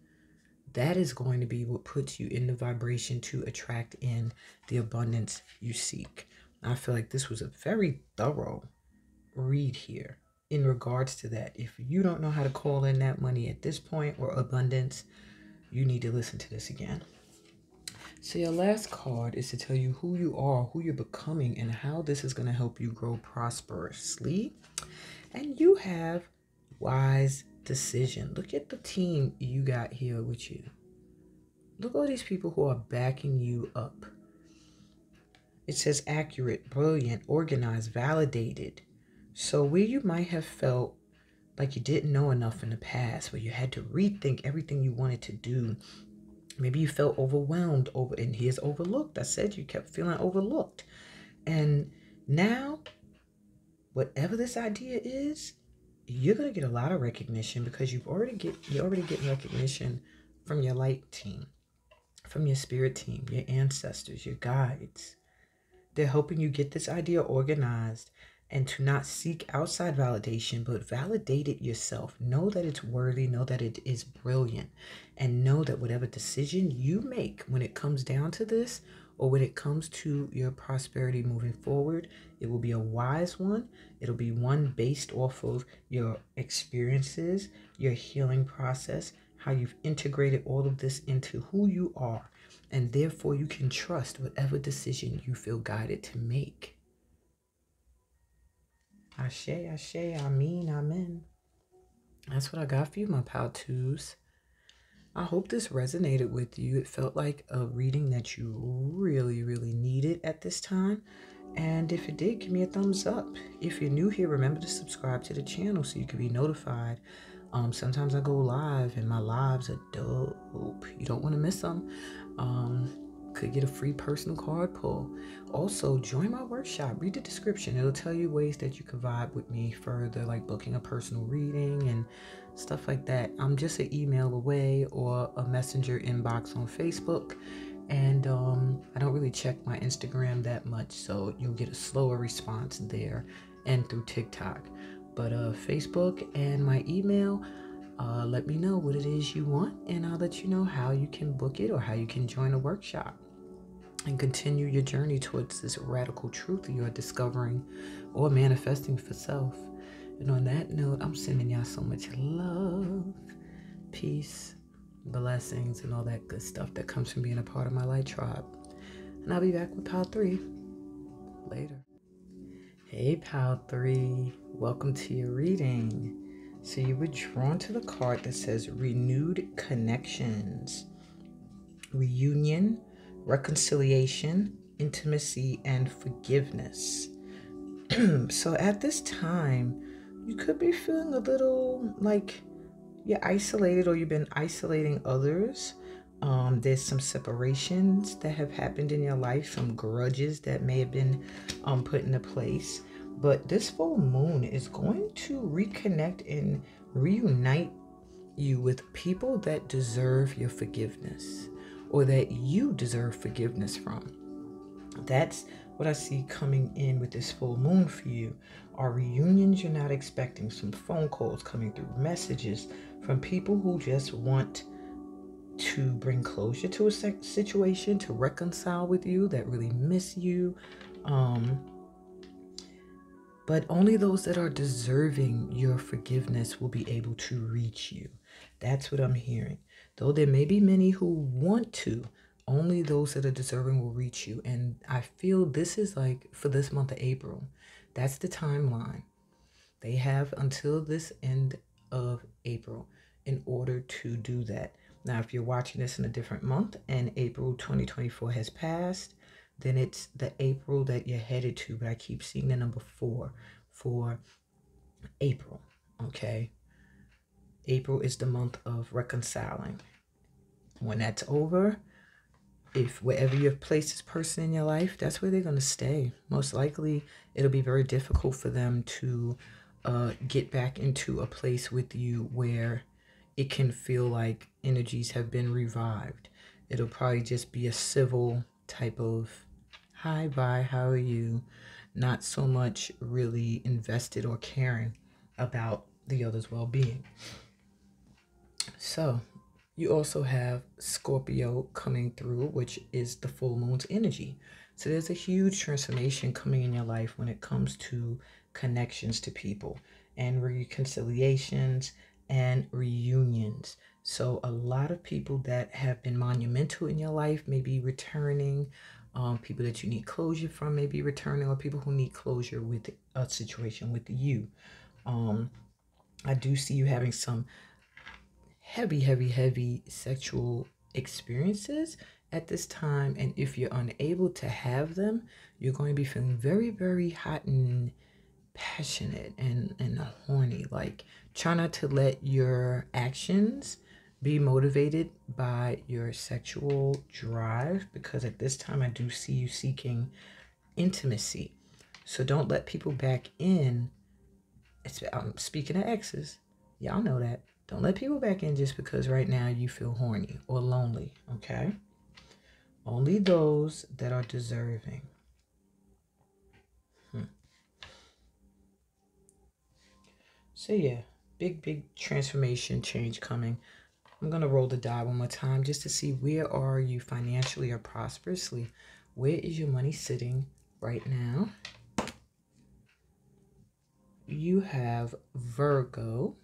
that is going to be what puts you in the vibration to attract in the abundance you seek. I feel like this was a very thorough read here in regards to that. If you don't know how to call in that money at this point or abundance, you need to listen to this again. So your last card is to tell you who you are, who you're becoming, and how this is going to help you grow prosperously. And you have wise decision. Look at the team you got here with you. Look at all these people who are backing you up. It says accurate, brilliant, organized, validated. So where you might have felt like you didn't know enough in the past, where you had to rethink everything you wanted to do, maybe you felt overwhelmed and here's overlooked. I said you kept feeling overlooked. And now, whatever this idea is, you're going to get a lot of recognition, because you're already getting recognition from your light team, from your spirit team, your ancestors, your guides. They're helping you get this idea organized and to not seek outside validation, but validate it yourself. Know that it's worthy, know that it is brilliant, and know that whatever decision you make when it comes down to this, or when it comes to your prosperity moving forward, it will be a wise one. It'll be one based off of your experiences, your healing process, how you've integrated all of this into who you are, and therefore you can trust whatever decision you feel guided to make. Ashe, ashe, amen, amen. That's what I got for you, my pal twos. I hope this resonated with you. It felt like a reading that you really, really needed at this time. And if it did, give me a thumbs up. If you're new here, remember to subscribe to the channel so you can be notified. Sometimes I go live, and my lives are dope. You don't want to miss them. Could get a free personal card pull. Also, join my workshop. Read the description. It'll tell you ways that you can vibe with me further, like booking a personal reading and stuff like that. I'm just an email away or a messenger inbox on Facebook. And I don't really check my Instagram that much, so you'll get a slower response there and through TikTok. But Facebook and my email, let me know what it is you want, and I'll let you know how you can book it or how you can join a workshop and continue your journey towards this radical truth you are discovering or manifesting for self. And on that note, I'm sending y'all so much love, peace, blessings, and all that good stuff that comes from being a part of my light tribe. And I'll be back with Pal 3 later. Hey Pal 3, welcome to your reading. So you were drawn to the card that says renewed connections, reunion, reconciliation, intimacy, and forgiveness. So at this time, you could be feeling a little like you're isolated, or you've been isolating others. There's some separations that have happened in your life, some grudges that may have been put into place. But this full moon is going to reconnect and reunite you with people that deserve your forgiveness or that you deserve forgiveness from. That's what I see coming in with this full moon for you. Are reunions you're not expecting, some phone calls coming through, messages from people who just want to bring closure to a situation, to reconcile with you, that really miss you. But only those that are deserving your forgiveness will be able to reach you. That's what I'm hearing. Though there may be many who want to, only those that are deserving will reach you. And I feel this is like for this month of April. That's the timeline. They have until this end of April in order to do that. Now, if you're watching this in a different month and April 2024 has passed, then it's the April that you're headed to. But I keep seeing the number 4 for April, okay? April is the month of reconciling. When that's over, if wherever you've placed this person in your life, that's where they're going to stay. Most likely, it'll be very difficult for them to get back into a place with you where it can feel like energies have been revived. It'll probably just be a civil type of, hi, bye, how are you? Not so much really invested or caring about the other's well-being. So you also have Scorpio coming through, which is the full moon's energy. So there's a huge transformation coming in your life when it comes to connections to people and reconciliations and reunions. So a lot of people that have been monumental in your life may be returning. People that you need closure from may be returning, or people who need closure with a situation with you. I do see you having some heavy sexual experiences at this time. And if you're unable to have them, you're going to be feeling very hot and passionate and horny. Like, try not to let your actions be motivated by your sexual drive, because at this time I do see you seeking intimacy. So don't let people back in. I'm speaking of exes. Y'all know that. Don't let people back in just because right now you feel horny or lonely, okay? Only those that are deserving. So yeah, big transformation, change coming. I'm going to roll the die one more time just to see where are you financially or prosperously. Where is your money sitting right now? You have Virgo.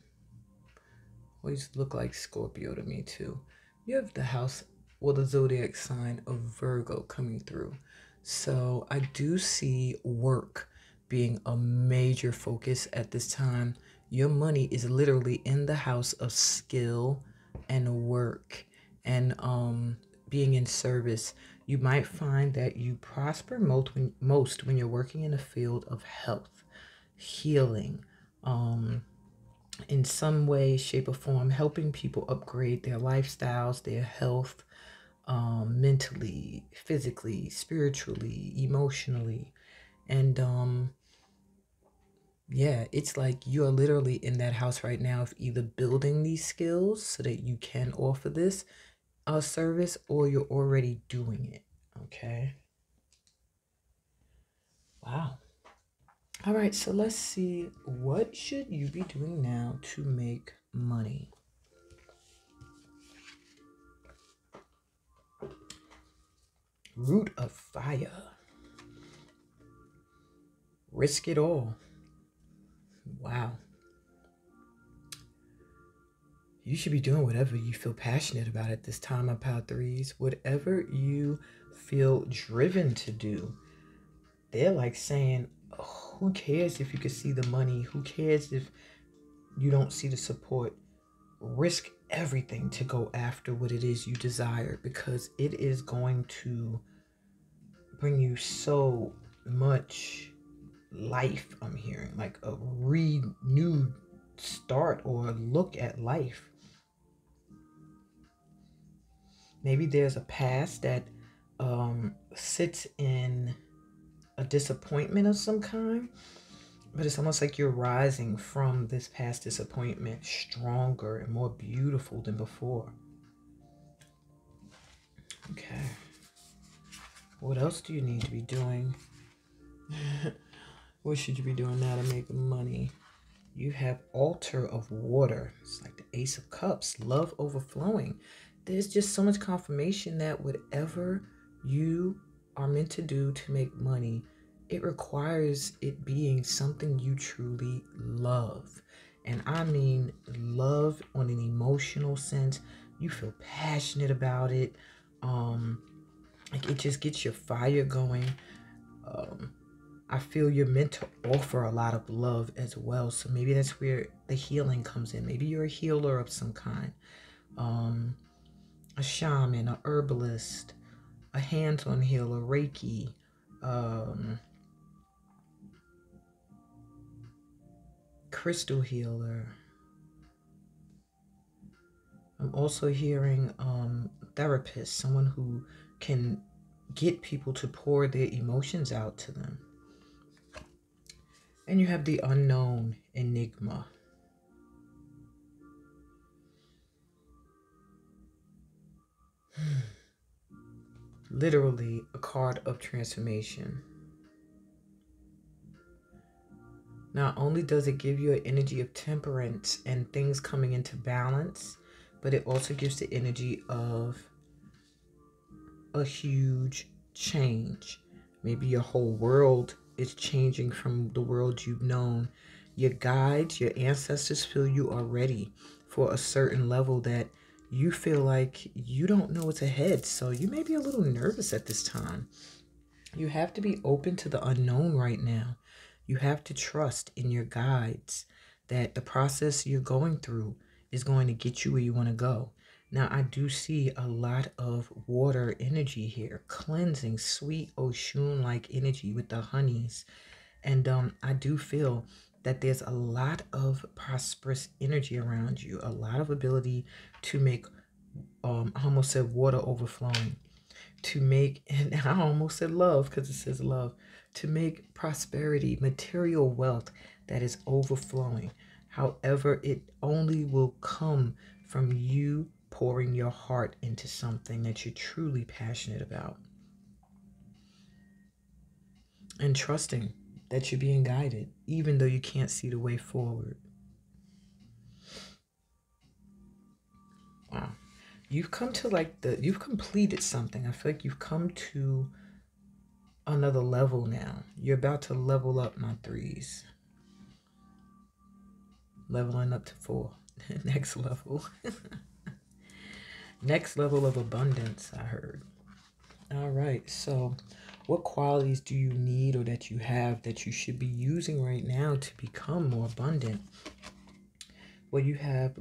Always look like Scorpio to me too. You have the house or the zodiac sign of Virgo coming through. So I do see work being a major focus at this time. Your money is literally in the house of skill and work and being in service. You might find that you prosper most when you're working in the field of health, healing, in some way, shape, or form, helping people upgrade their lifestyles, their health, mentally, physically, spiritually, emotionally. And yeah, it's like you're literally in that house right now of either building these skills so that you can offer this service, or you're already doing it. Okay. Wow. All right, so let's see, what should you be doing now to make money? Root of fire. Risk it all. Wow. You should be doing whatever you feel passionate about at this time of Power Threes. Whatever you feel driven to do. They're like saying, oh, who cares if you can see the money? Who cares if you don't see the support? Risk everything to go after what it is you desire, because it is going to bring you so much life. I'm hearing like a renewed start or look at life. Maybe there's a past that sits in a disappointment of some kind, But it's almost like you're rising from this past disappointment stronger and more beautiful than before. Okay. What else do you need to be doing? What should you be doing now to make money? You have altar of water. It's like the Ace of Cups, love overflowing. There's just so much confirmation that whatever you are meant to do to make money, it requires it being something you truly love. And I mean love on an emotional sense. You feel passionate about it. Like it just gets your fire going. I feel you're meant to offer a lot of love as well. So maybe that's where the healing comes in. Maybe you're a healer of some kind. A shaman, a herbalist, a hands-on healer, Reiki, crystal healer. I'm also hearing therapist, someone who can get people to pour their emotions out to them. And you have the unknown enigma. Literally a card of transformation. Not only does it give you an energy of temperance and things coming into balance, but it also gives the energy of a huge change. Maybe your whole world is changing from the world you've known. Your guides, your ancestors feel you are ready for a certain level that you feel like you don't know what's ahead. So you may be a little nervous at this time. You have to be open to the unknown right now. You have to trust in your guides that the process you're going through is going to get you where you want to go. Now, I do see a lot of water energy here, cleansing, sweet ocean-like energy with the honeys. And I do feel that there's a lot of prosperous energy around you, a lot of ability to make, I almost said water overflowing, to make, and I almost said love because it says love, to make prosperity, material wealth that is overflowing. However, it only will come from you pouring your heart into something that you're truly passionate about. And trusting that you're being guided, even though you can't see the way forward. Wow. You've come to you've completed something. I feel like you've come to another level now. You're about to level up, my threes. Leveling up to 4. Next level. Next level of abundance, I heard. All right, so what qualities do you need or that you have that you should be using right now to become more abundant? Well, you have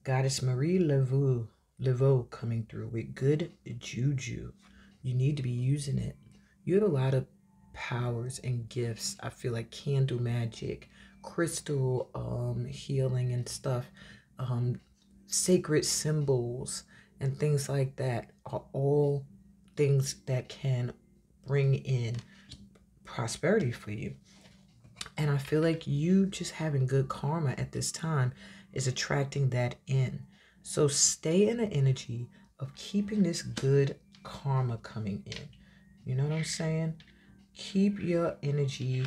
Goddess Marie Laveau coming through with good juju. You need to be using it. You have a lot of powers and gifts. I feel like candle magic, crystal healing and stuff, sacred symbols and things like that are all things that can bring in prosperity for you. And I feel like you just having good karma at this time is attracting that in. So stay in the energy of keeping this good karma coming in. You know what I'm saying? Keep your energy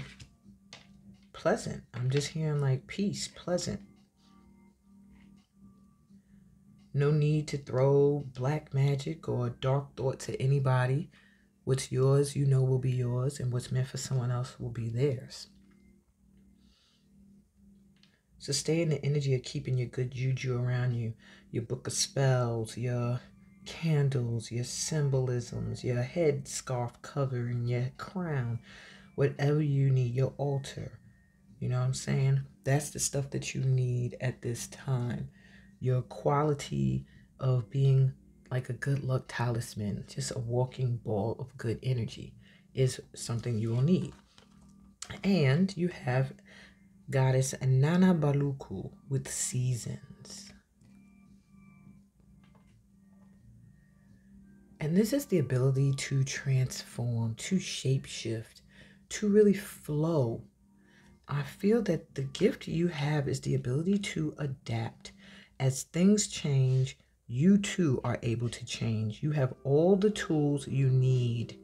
pleasant. I'm just hearing like peace, pleasant. No need to throw black magic or dark thought to anybody. What's yours, you know, will be yours, and what's meant for someone else will be theirs. So stay in the energy of keeping your good juju around you. Your book of spells, your candles, your symbolisms, your head scarf covering, your crown, whatever you need, your altar. You know what I'm saying? That's the stuff that you need at this time. Your quality of being like a good luck talisman, just a walking ball of good energy, is something you will need. And you have Goddess Nana Baluku with seasons. And this is the ability to transform, to shapeshift, to really flow I feel that the gift you have is the ability to adapt. As things change, you too are able to change. You have all the tools you need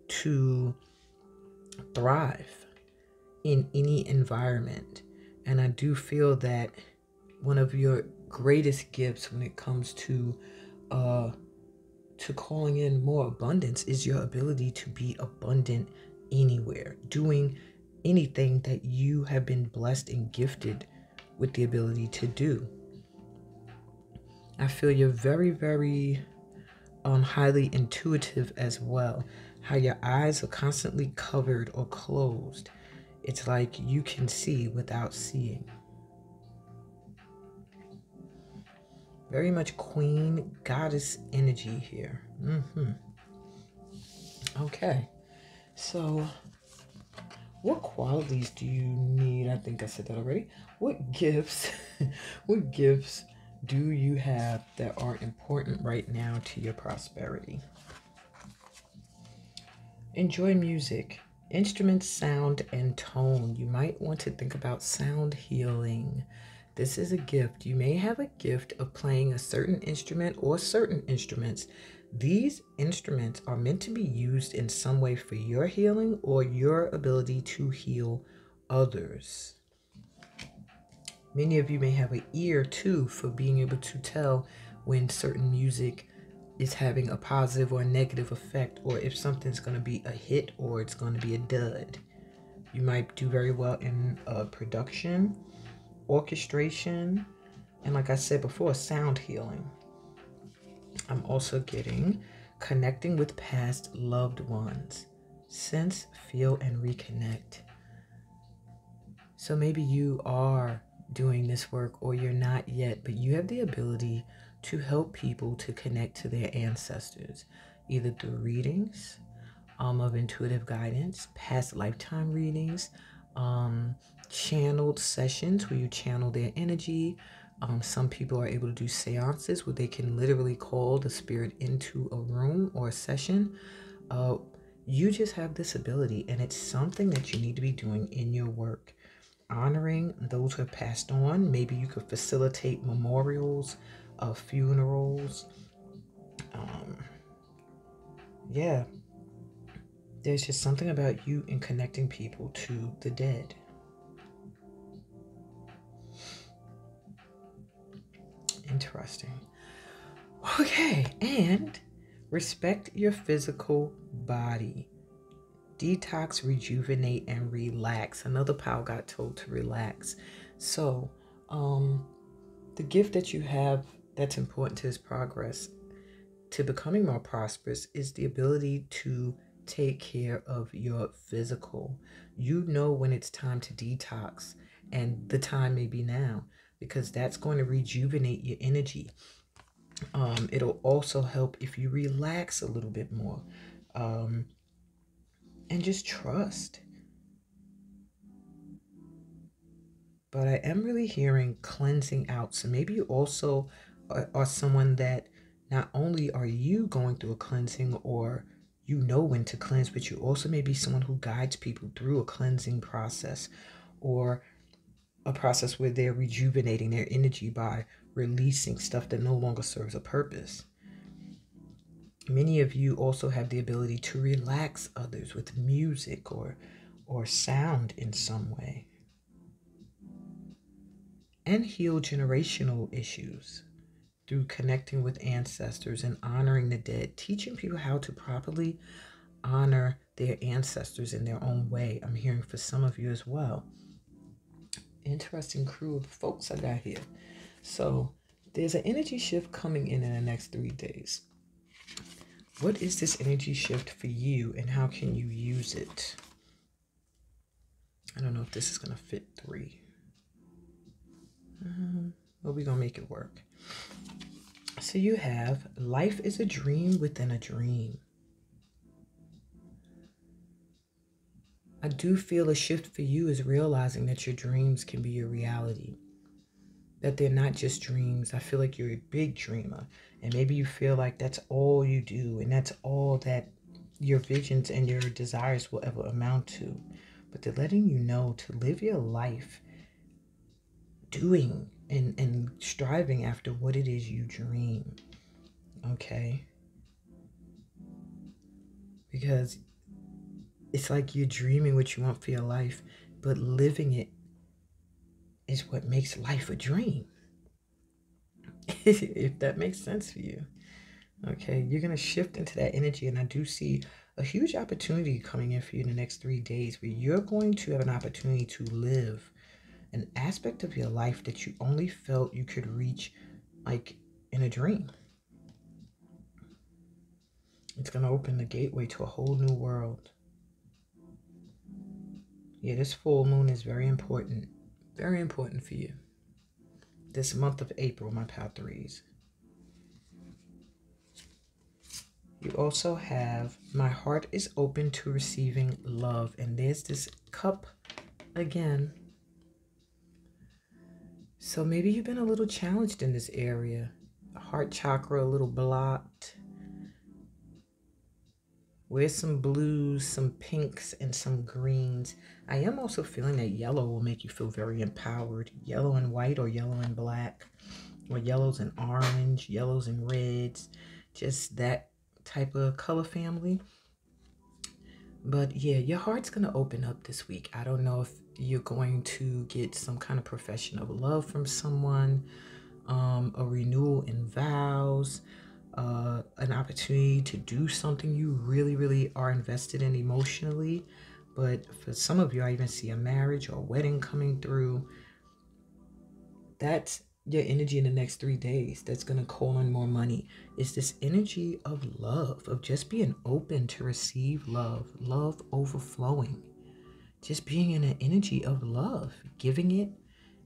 to thrive in any environment. And I do feel that one of your greatest gifts when it comes to calling in more abundance is your ability to be abundant anywhere, doing anything that you have been blessed and gifted with the ability to do. I feel you're very, very highly intuitive as well. How your eyes are constantly covered or closed. It's like you can see without seeing. Very much queen, goddess energy here. Okay. So, what qualities do you need? I think I said that already. What gifts, what gifts do you have that are important right now to your prosperity? Enjoy music, instruments, sound, and tone. You might want to think about sound healing. This is a gift. You may have a gift of playing a certain instrument or certain instruments. These instruments are meant to be used in some way for your healing or your ability to heal others. Many of you may have an ear too for being able to tell when certain music is having a positive or a negative effect, or if something's going to be a hit or it's going to be a dud. You might do very well in production, orchestration, and like I said before, sound healing. I'm also getting connecting with past loved ones. Sense, feel, and reconnect. So maybe you are doing this work or you're not yet, but you have the ability to help people to connect to their ancestors, either through readings of intuitive guidance, past lifetime readings, channeled sessions where you channel their energy. Some people are able to do seances where they can literally call the spirit into a room or a session. You just have this ability, and it's something that you need to be doing in your work. Honoring those who have passed on. Maybe you could facilitate memorials, funerals. Yeah, there's just something about you in connecting people to the dead. Interesting. Okay, and respect your physical body. Detox, rejuvenate, and relax. Another pile got told to relax. So, the gift that you have that's important to his progress, to becoming more prosperous, is the ability to take care of your physical. You know when it's time to detox, and the time may be now, because that's going to rejuvenate your energy. It'll also help if you relax a little bit more. And just trust. But I am really hearing cleansing out. So maybe you also are someone that not only are you going through a cleansing, or you know when to cleanse, but you also may be someone who guides people through a cleansing process, or a process where they're rejuvenating their energy by releasing stuff that no longer serves a purpose. Many of you also have the ability to relax others with music or sound in some way. And heal generational issues through connecting with ancestors and honoring the dead, teaching people how to properly honor their ancestors in their own way. I'm hearing for some of you as well. Interesting crew of folks I got here. So there's an energy shift coming in the next 3 days. What is this energy shift for you, and how can you use it? I don't know if this is going to fit 3. But we're going to make it work. So you have life is a dream within a dream. I do feel a shift for you is realizing that your dreams can be your reality. That they're not just dreams. I feel like you're a big dreamer. And maybe you feel like that's all you do, and that's all that your visions and your desires will ever amount to. but they're letting you know to live your life doing and striving after what it is you dream. Okay? Because it's like you're dreaming what you want for your life, but living it is what makes life a dream. If that makes sense for you. Okay, you're going to shift into that energy, and I do see a huge opportunity coming in for you in the next 3 days where you're going to have an opportunity to live an aspect of your life that you only felt you could reach like in a dream. It's going to open the gateway to a whole new world. Yeah, this full moon is very important for you. This month of April, my Pal Threes. You also have my heart is open to receiving love. And there's this cup again. So maybe you've been a little challenged in this area. Heart chakra a little blocked. Wear some blues, some pinks, and some greens. I am also feeling that yellow will make you feel very empowered. Yellow and white or yellow and black. Or yellows and orange, yellows and reds. Just that type of color family. But yeah, your heart's going to open up this week. I don't know if you're going to get some kind of profession of love from someone, a renewal in vows, an opportunity to do something you really, really are invested in emotionally. But for some of you, I even see a marriage or a wedding coming through. That's your energy in the next 3 days. That's going to call on more money. It's this energy of love, of just being open to receive love, love overflowing. Just being in an energy of love, giving it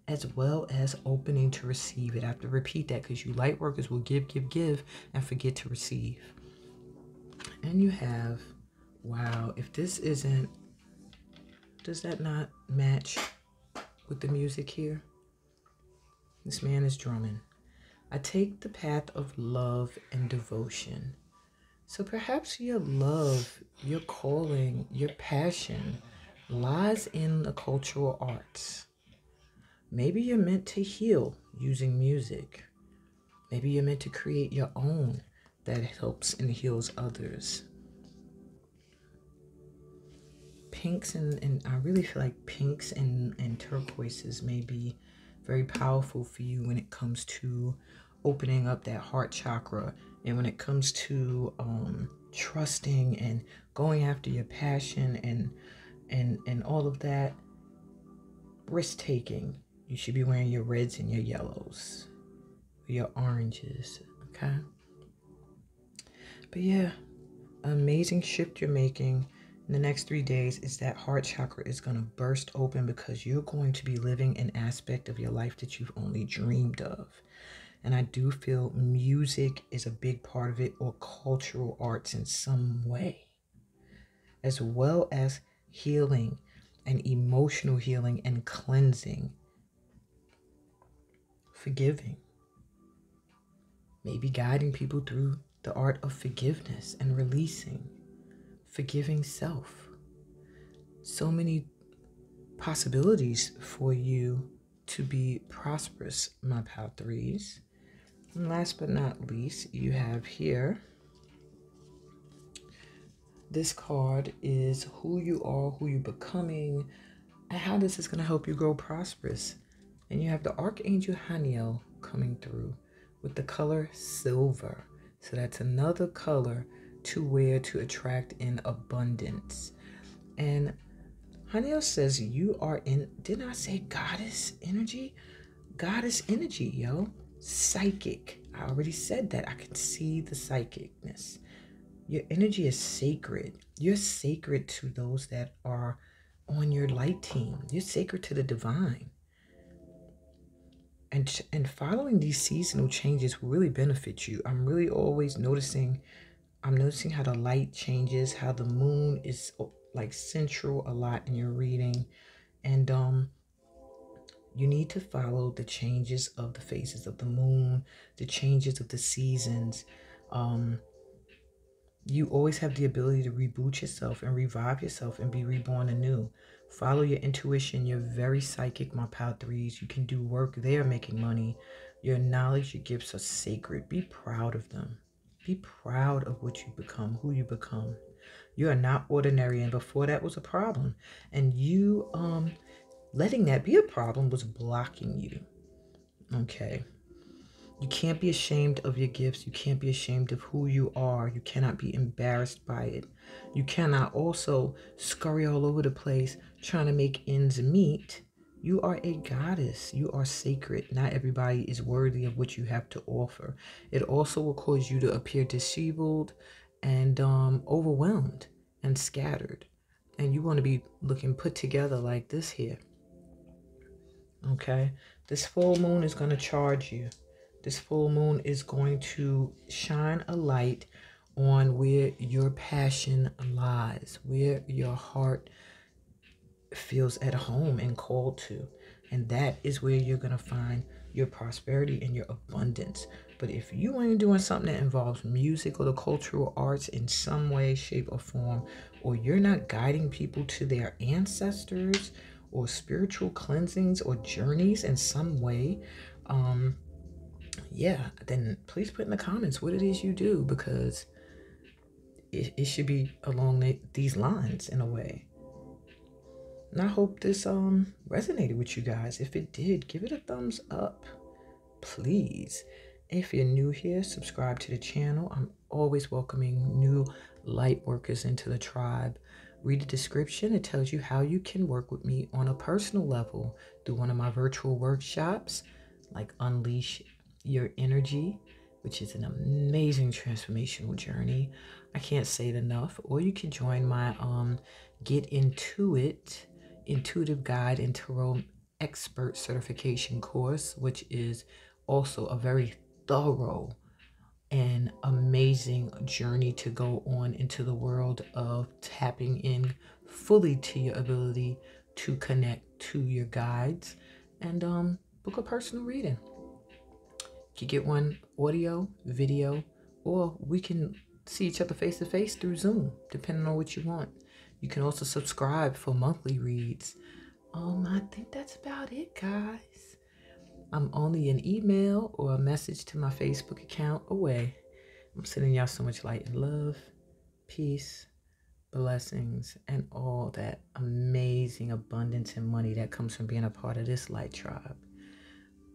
as well as opening to receive it. I have to repeat that because you light workers will give, and forget to receive. And you have, wow, if this isn't, does that not match with the music here? This man is drumming. I take the path of love and devotion. So perhaps your love, your calling, your passion lies in the cultural arts. Maybe you're meant to heal using music. Maybe you're meant to create your own that helps and heals others. Pinks and I really feel like pinks and turquoises may be very powerful for you when it comes to opening up that heart chakra, and when it comes to trusting and going after your passion and all of that. Risk taking. You should be wearing your reds and your yellows, your oranges, okay? But yeah, amazing shift you're making in the next 3 days is that heart chakra is going to burst open because you're going to be living an aspect of your life that you've only dreamed of. And I do feel music is a big part of it, or cultural arts in some way, as well as healing and emotional healing and cleansing, forgiving, maybe guiding people through the art of forgiveness and releasing, forgiving self. So many possibilities for you to be prosperous, my Pal Threes. And last but not least, you have here, this card is who you are, who you're becoming, and how this is going to help you grow prosperous. And you have the Archangel Haniel coming through with the color silver. So that's another color to wear to attract in abundance. And Haniel says you are in, didn't I say goddess energy? Goddess energy, yo. Psychic. I already said that. I can see the psychicness. Your energy is sacred. You're sacred to those that are on your light team. You're sacred to the divine. And following these seasonal changes will really benefit you. I'm really always noticing how the light changes, how the moon is like central a lot in your reading. And you need to follow the changes of the phases of the moon, the changes of the seasons. You always have the ability to reboot yourself and revive yourself and be reborn anew. Follow your intuition. You're very psychic, my Pal 3s. You can do work there making money. Your knowledge, your gifts are sacred. Be proud of them. Be proud of what you become, who you become. You are not ordinary, and before that was a problem. And you letting that be a problem was blocking you. Okay. You can't be ashamed of your gifts. You can't be ashamed of who you are. You cannot be embarrassed by it. You cannot also scurry all over the place trying to make ends meet. You are a goddess. You are sacred. Not everybody is worthy of what you have to offer. It also will cause you to appear disabled and overwhelmed and scattered. And you want to be looking put together like this here. Okay? This full moon is going to charge you. This full moon is going to shine a light on where your passion lies, where your heart feels at home and called to. And that is where you're going to find your prosperity and your abundance. But if you ain't doing something that involves music or the cultural arts in some way, shape, or form, or you're not guiding people to their ancestors or spiritual cleansings or journeys in some way, then please put in the comments what it is you do, because it should be along these lines in a way. And I hope this resonated with you guys. If it did, give it a thumbs up, please. If you're new here, subscribe to the channel. I'm always welcoming new light workers into the tribe. Read the description. It tells you how you can work with me on a personal level through one of my virtual workshops, like Unleash Your Energy, which is an amazing transformational journey. I can't say it enough. Or you can join my Get Into It Intuitive Guide and Tarot Expert Certification course, which is also a very thorough and amazing journey to go on into the world of tapping in fully to your ability to connect to your guides and book a personal reading. You can get one audio, video, or we can see each other face to face through Zoom, depending on what you want. You can also subscribe for monthly reads. I think that's about it, guys. I'm only an email or a message to my Facebook account away. I'm sending y'all so much light and love, peace, blessings, and all that amazing abundance and money that comes from being a part of this light tribe.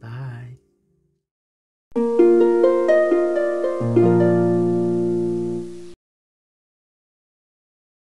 Bye.